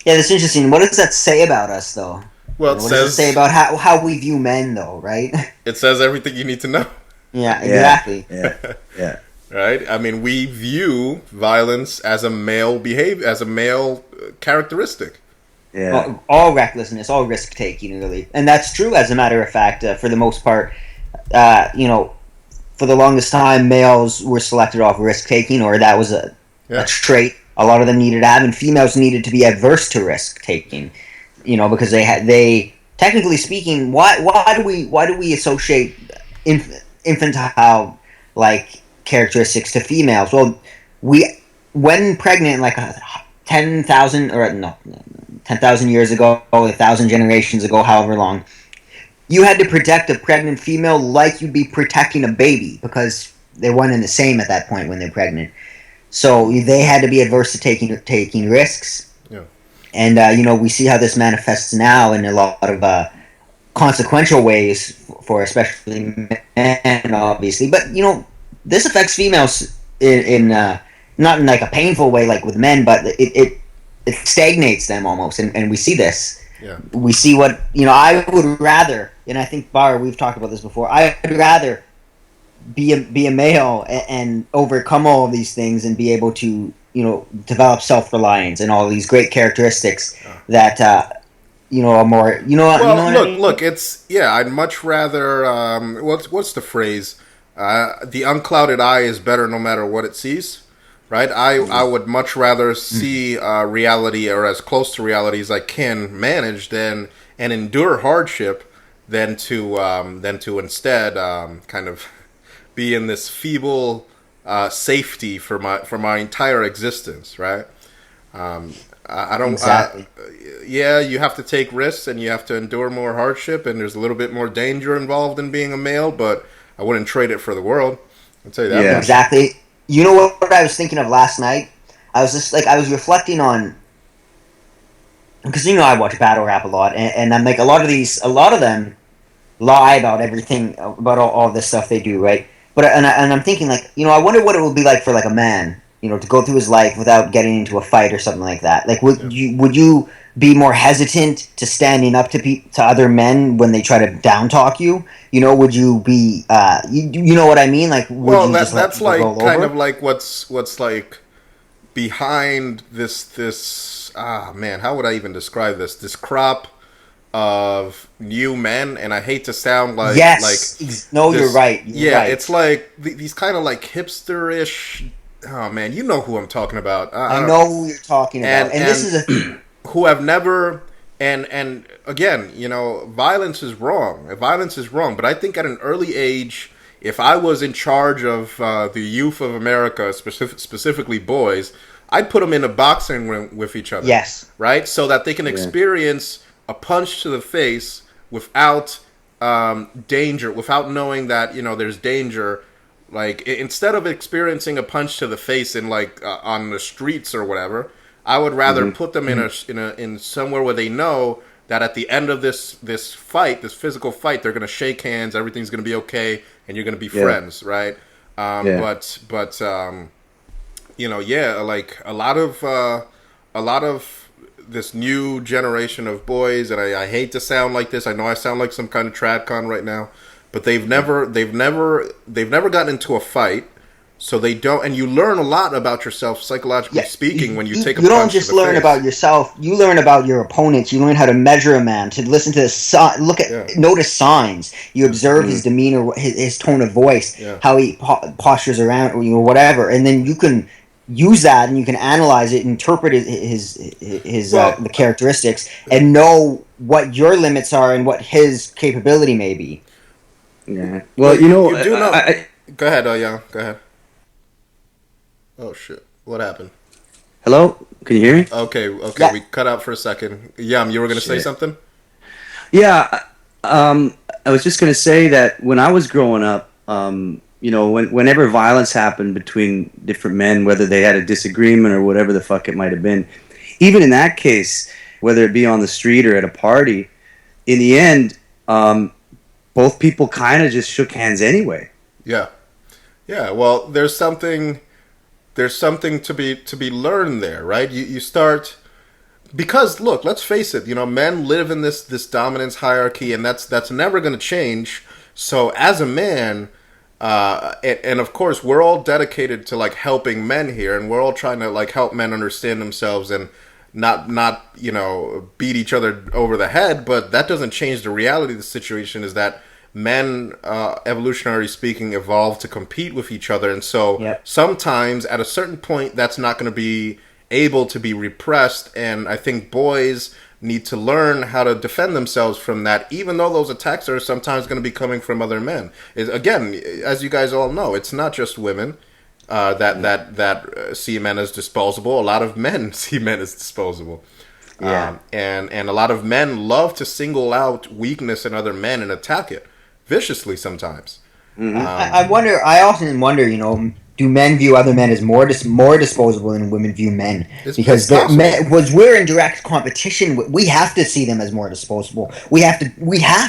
Yeah, that's interesting. What does that say about us, though? Well, what does it say about how we view men, though, right? It says everything you need to know. Yeah, exactly. Yeah. Right? I mean, we view violence as a male characteristic. Yeah. All recklessness, all risk taking, really, and that's true. As a matter of fact, for the most part, you know, for the longest time, males were selected off risk taking, or that was a trait a lot of them needed to have, and females needed to be adverse to risk taking. You know, because they technically speaking, why do we associate infantile like characteristics to females? Well, when pregnant, like 10,000 years ago, 1,000 generations ago, however long, you had to protect a pregnant female like you'd be protecting a baby, because they're one and the same at that point when they're pregnant. So they had to be adverse to taking risks. Yeah. And you know, we see how this manifests now in a lot of consequential ways for especially men, obviously. But you know, this affects females in not in like a painful way like with men, but it stagnates them almost, and we see this. Yeah. We see what, you know, I would rather, and I think, Bar, we've talked about this before, I would rather be a male and overcome all of these things and be able to, you know, develop self-reliance and all these great characteristics that, you know, are more, you know, well, you know look, it's, I'd much rather, what's the phrase? The unclouded eye is better no matter what it sees. Right, I would much rather see reality, or as close to reality as I can manage, and endure hardship than to instead kind of be in this feeble safety for my entire existence. Right, I don't. Exactly. You have to take risks and you have to endure more hardship, and there's a little bit more danger involved in being a male, but I wouldn't trade it for the world. I'll tell you that. Yeah. Exactly. You know what I was thinking of last night? I was reflecting on, because you know I watch battle rap a lot, and I'm like, a lot of them lie about everything, about all this stuff they do, right? But and I'm thinking, like, you know, I wonder what it would be like for like a man, to go through his life without getting into a fight or something like that? Like, would you be more hesitant to standing up to other men when they try to down talk you? Would you be you know what I mean? Like, would you just let that's people like roll kind over? of like what's like behind this man, how would I even describe this crop of new men, and I hate to sound like no, this, you're right. You're right. it's like these kind of like hipster-ish. Oh man, you know who I'm talking about. I know who you're talking about, and this is a who have never and again, violence is wrong. Violence is wrong, but I think at an early age, if I was in charge of the youth of America, specifically boys, I'd put them in a boxing ring with each other. Yes. Right? So that they can experience a punch to the face without danger, without knowing that, there's danger. Like, instead of experiencing a punch to the face in, like, on the streets or whatever, I would rather put them in somewhere where they know that at the end of this fight, this physical fight, they're going to shake hands, everything's going to be okay, and you're going to be friends, right? But like a lot of this new generation of boys, and I hate to sound like this. I know I sound like some kind of tradcon right now, but they've never gotten into a fight, so they don't. And you learn a lot about yourself psychologically speaking when you take a punch. You don't just learn about yourself. You learn about your opponents. You learn how to measure a man, to listen to notice signs. You observe his demeanor, his tone of voice, how he postures around, whatever, and then you can use that and you can analyze it, interpret his the characteristics, and know what your limits are and what his capability may be. Yeah. Well, you do know. Go ahead, Ayam. Go ahead. Oh shit! What happened? Hello? Can you hear me? Okay. Yeah. We cut out for a second. Yam, you were going to say something? Yeah. I was just going to say that when I was growing up, whenever violence happened between different men, whether they had a disagreement or whatever the fuck it might have been, even in that case, whether it be on the street or at a party, in the end, both people kind of just shook hands anyway. Yeah. Yeah. Well, there's something to be learned there, right? You start, because look, let's face it, men live in this dominance hierarchy, and that's never going to change. So as a man, and of course, we're all dedicated to like helping men here, and we're all trying to like help men understand themselves and not beat each other over the head. But that doesn't change the reality of the situation, is that men, evolutionarily speaking, evolved to compete with each other, and so sometimes at a certain point that's not going to be able to be repressed, and I think boys need to learn how to defend themselves from that, even though those attacks are sometimes going to be coming from other men. Again, as you guys all know, it's not just women that see men as disposable. A lot of men see men as disposable. And a lot of men love to single out weakness in other men and attack it viciously sometimes. I often wonder, do men view other men as more disposable than women view men? Because we're in direct competition. We have to see them as more disposable. We have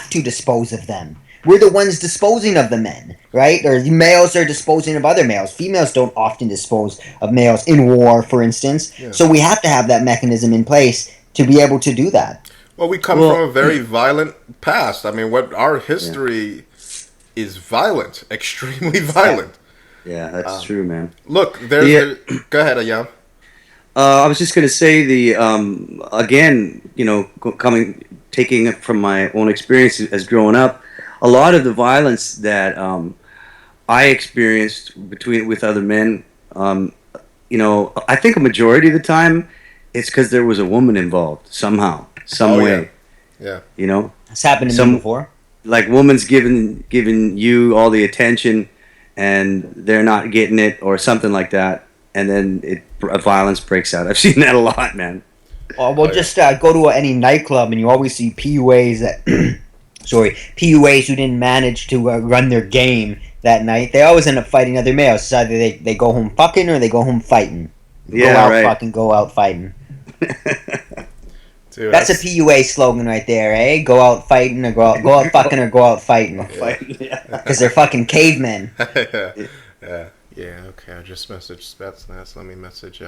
to dispose of them. We're the ones disposing of the men, right? Or males are disposing of other males. Females don't often dispose of males in war, for instance. Yeah. So we have to have that mechanism in place to be able to do that. Well, we come from a very violent past. I mean, what our history is violent, extremely violent. Yeah, that's true, man. Look, go ahead, Ayam. I was just going to say taking it from my own experience as growing up, a lot of the violence that I experienced with other men, I think a majority of the time it's because there was a woman involved somehow, some way. Yeah. It's happened to me before. Like, woman's giving you all the attention, and they're not getting it, or something like that, and then violence breaks out. I've seen that a lot, man. Just go to any nightclub, and you always see PUAs PUAs who didn't manage to run their game that night. They always end up fighting other males. It's either they go home fucking or they go home fighting. Fucking, go out fighting. Dude, that's a PUA slogan right there, eh? Go out fighting, or go out fucking, or go out fighting. Because they're fucking cavemen. Yeah. Yeah, okay. I just messaged Spetsnaz. Let me message.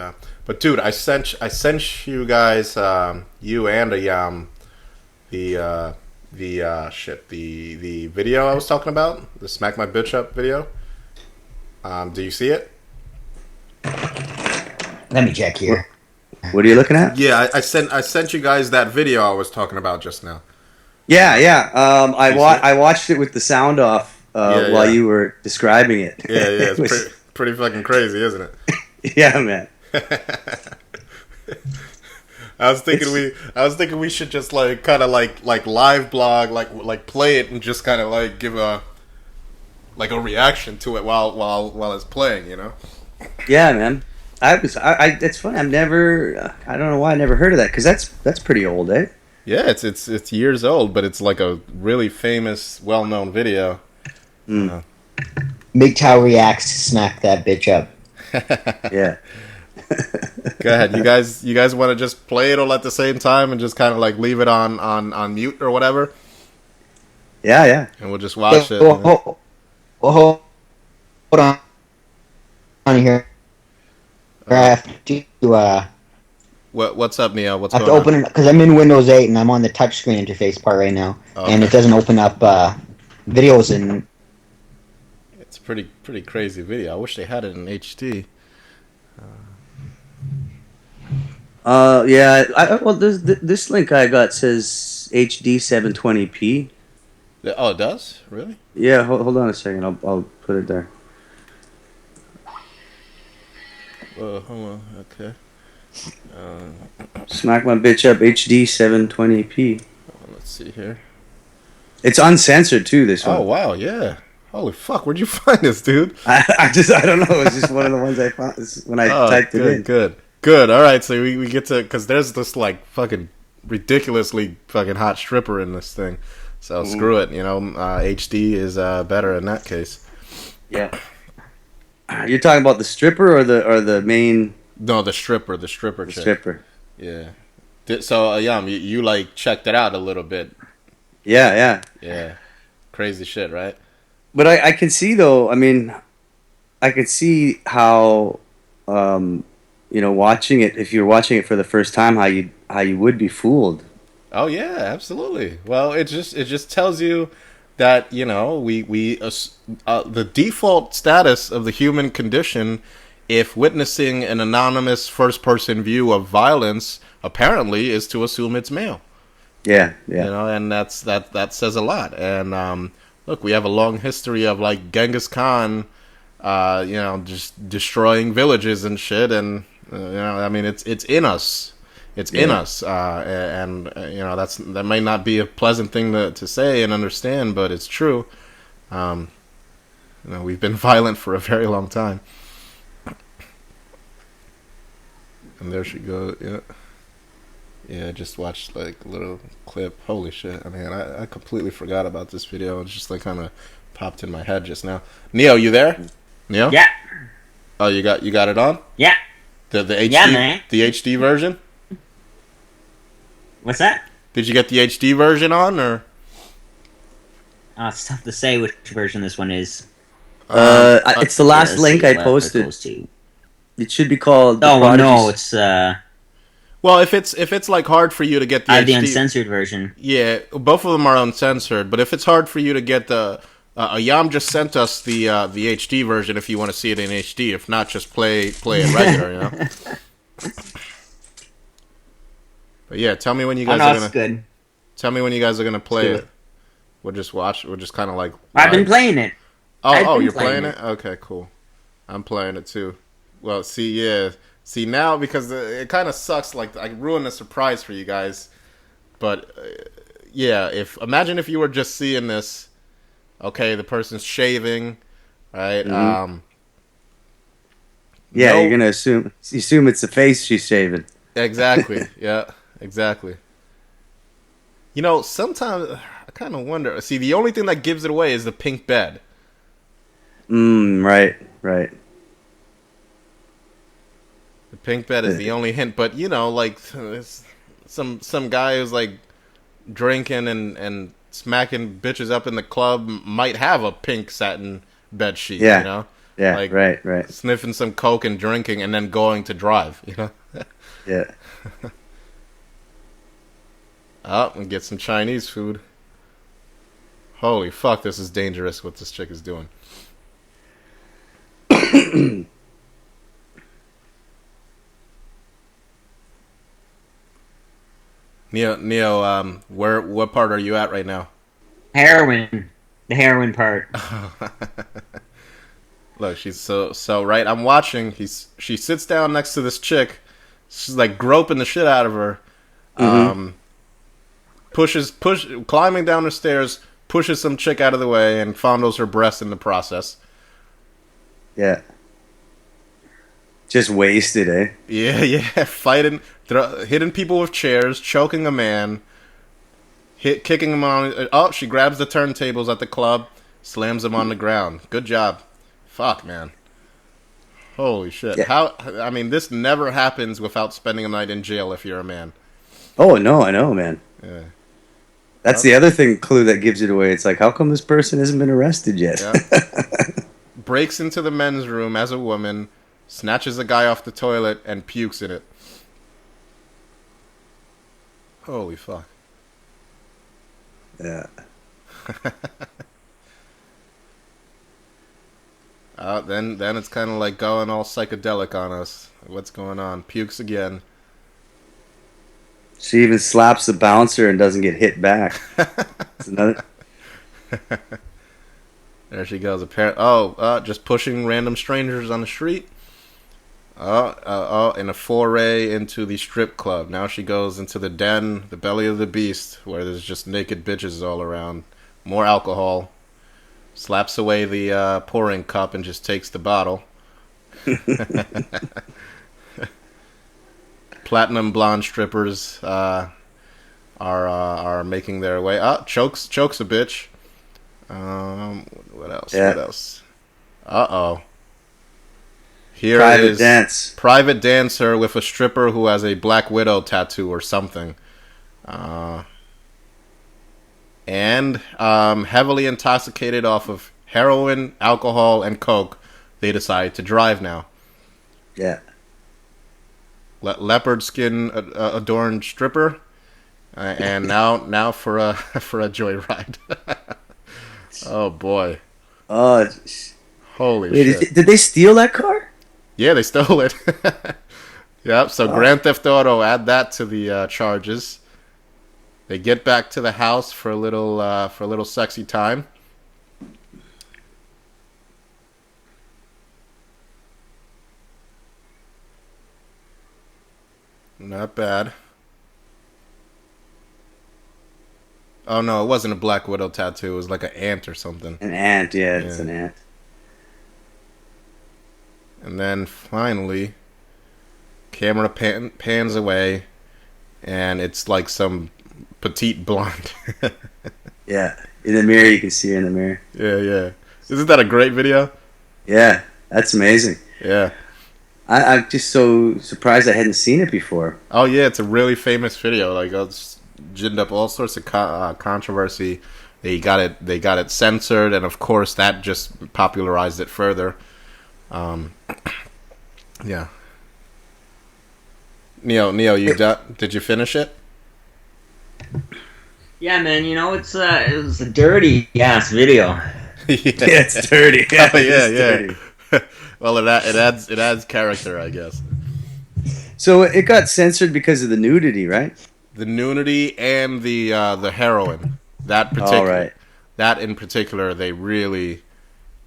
But dude, I sent you guys, you and Ayam, the the video I was talking about, the smack my bitch up video. Do you see it? Let me check here. What are you looking at? Yeah, I sent you guys that video I was talking about just now. Yeah. You see it? I watched it with the sound off while yeah. you were describing it. Yeah, It it's was- pretty fucking crazy, isn't it? yeah, man. I was thinking we should just like kind of like live blog, like play it and just kind of like give a reaction to it while it's playing, you know? Yeah, man. It's funny. I don't know why I never heard of that, because that's pretty old, eh? Yeah, it's years old, but it's like a really famous, well-known video. MGTOW reacts to smack that bitch up. Yeah. Go ahead, you guys want to just play it all at the same time and just kind of like leave it on mute or whatever, Yeah. and we'll just watch it. Hold on here. I have to What's up, Neo? What's I have to going open it because I'm in Windows 8 and I'm on the touchscreen interface part right now, and it doesn't open up videos and. It's a pretty crazy video. I wish they had it in HD. Yeah. Well, this link I got says HD 720p. Oh, it does? Really? Yeah. Hold on a second. I'll put it there. Hold on. Okay. Smack my bitch up HD 720p. Let's see here. It's uncensored too. This one. Oh wow, yeah. Holy fuck, where'd you find this, dude? I don't know. It's just one of the ones I found when I typed it in. Good. All right, so we get to, because there's this like fucking ridiculously fucking hot stripper in this thing. So screw it, you know. HD is better in that case. Yeah. You're talking about the stripper or the main? No, the stripper chick. Stripper. Yeah. So Ayam, you like checked it out a little bit. Yeah. Yeah. Crazy shit, right? But I can see though. I mean, I could see how, watching it, if you're watching it for the first time, how you would be fooled. Oh yeah, absolutely. Well, it just tells you that, you know, the default status of the human condition, if witnessing an anonymous first-person view of violence, apparently is to assume it's male. Yeah. You know, and that says a lot. And look, we have a long history of like Genghis Khan, just destroying villages and shit. And I mean, it's in us. It's in us, and that may not be a pleasant thing to say and understand, but it's true. We've been violent for a very long time. And there she goes. Yeah. I just watched like a little clip. Holy shit! I mean, I completely forgot about this video. It's just like kind of popped in my head just now. Neo, you there? Neo? Yeah. Oh, you got it on? Yeah. The HD, yeah, man. The HD version. What's that? Did you get the HD version on, or? It's tough to say which version this one is. It's the last link I posted. It should be called. No, it's Well, if it's like hard for you to get the I have HD, the uncensored version. Yeah, both of them are uncensored. But if it's hard for you to get the, Ayam just sent us the HD version. If you want to see it in HD, if not, just play it regular. You know. But yeah, tell me when you guys are gonna. Good. Tell me when you guys are gonna play it. We'll just watch. We'll just kind of like. I've been playing it. Oh, you're playing it? Okay, cool. I'm playing it too. Well, see now, because it kind of sucks. Like, I ruined the surprise for you guys. But imagine if you were just seeing this. Okay, the person's shaving, right? Mm-hmm. You're gonna assume it's the face she's shaving. Exactly. Yeah. Exactly. You know, sometimes I kind of wonder. See, the only thing that gives it away is the pink bed. Right. The pink bed is the only hint, but like some guy who's like drinking and smacking bitches up in the club might have a pink satin bed sheet. Yeah. You know, Yeah, like right. sniffing some coke and drinking, and then going to drive. You know. Yeah. Oh, and get some Chinese food. Holy fuck, this is dangerous what this chick is doing. Neo, what part are you at right now? Heroin. The heroin part. Look, she's so right. I'm watching. She sits down next to this chick. She's like groping the shit out of her. Climbing down the stairs, pushes some chick out of the way, and fondles her breast in the process. Yeah. Just wasted, eh? Yeah, fighting, hitting people with chairs, choking a man, kicking him on. Oh, she grabs the turntables at the club, slams him on the ground. Good job. Fuck, man. Holy shit. Yeah. I mean, this never happens without spending a night in jail if you're a man. Oh, no, I know, man. Yeah. That's the other clue that gives it away. It's like, how come this person hasn't been arrested yet? Yeah. Breaks into the men's room as a woman, snatches a guy off the toilet, and pukes in it. Holy fuck. Yeah. Then it's kind of like going all psychedelic on us. What's going on? Pukes again. She even slaps the bouncer and doesn't get hit back. It's another. There she goes. Just pushing random strangers on the street. In a foray into the strip club. Now she goes into the den, the belly of the beast, where there's just naked bitches all around. More alcohol. Slaps away the pouring cup and just takes the bottle. Platinum blonde strippers are making their way. Chokes a bitch. What else? Yeah. What else? Uh-oh. Here Private dance. Private dancer with a stripper who has a Black Widow tattoo or something. And heavily intoxicated off of heroin, alcohol, and coke, they decide to drive now. Yeah. Leopard skin adorned stripper, and now for a joyride. Oh boy! Oh, holy wait, shit! Did they steal that car? Yeah, they stole it. Yep. So Grand Theft Auto, add that to the charges. They get back to the house for a little sexy time. Not bad. Oh no, it wasn't a Black Widow tattoo. It was like an ant or something. An ant, yeah, it's an ant. And then finally, camera pans away, and it's like some petite blonde. Yeah, in the mirror, you can see her in the mirror. Yeah. Isn't that a great video? Yeah, that's amazing. Yeah. I'm just so surprised I hadn't seen it before. Oh yeah, it's a really famous video. Like it's ginned up all sorts of controversy. They got it censored, and of course that just popularized it further. Yeah. Neo, did you finish it? Yeah, man. You know, it was a dirty ass video. Yeah, it's dirty. Yeah, oh, yeah. Dirty. Well, it adds character, I guess. So it got censored because of the nudity, right? The nudity and the heroin. That particular, right. That in particular, they really,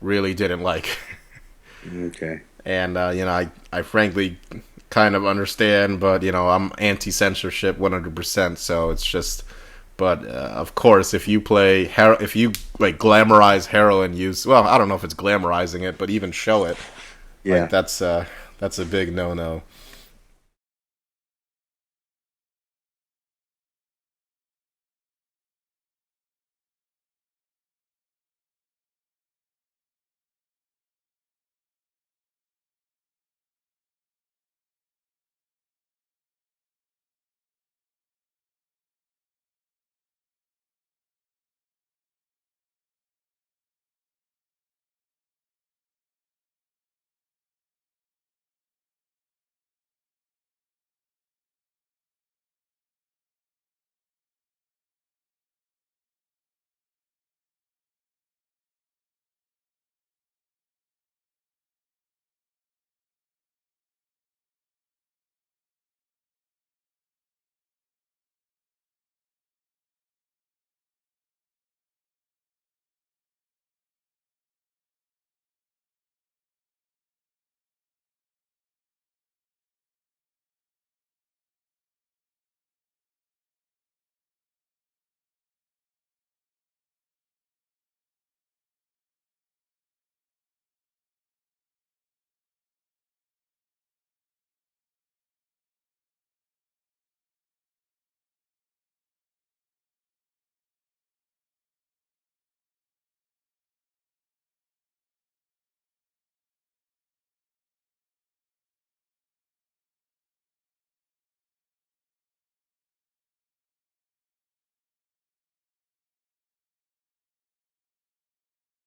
really didn't like. Okay. And I frankly kind of understand, but I'm anti-censorship 100%. So it's just, but of course, if you like glamorize heroin use, well, I don't know if it's glamorizing it, but even show it, yeah, like that's a big no-no.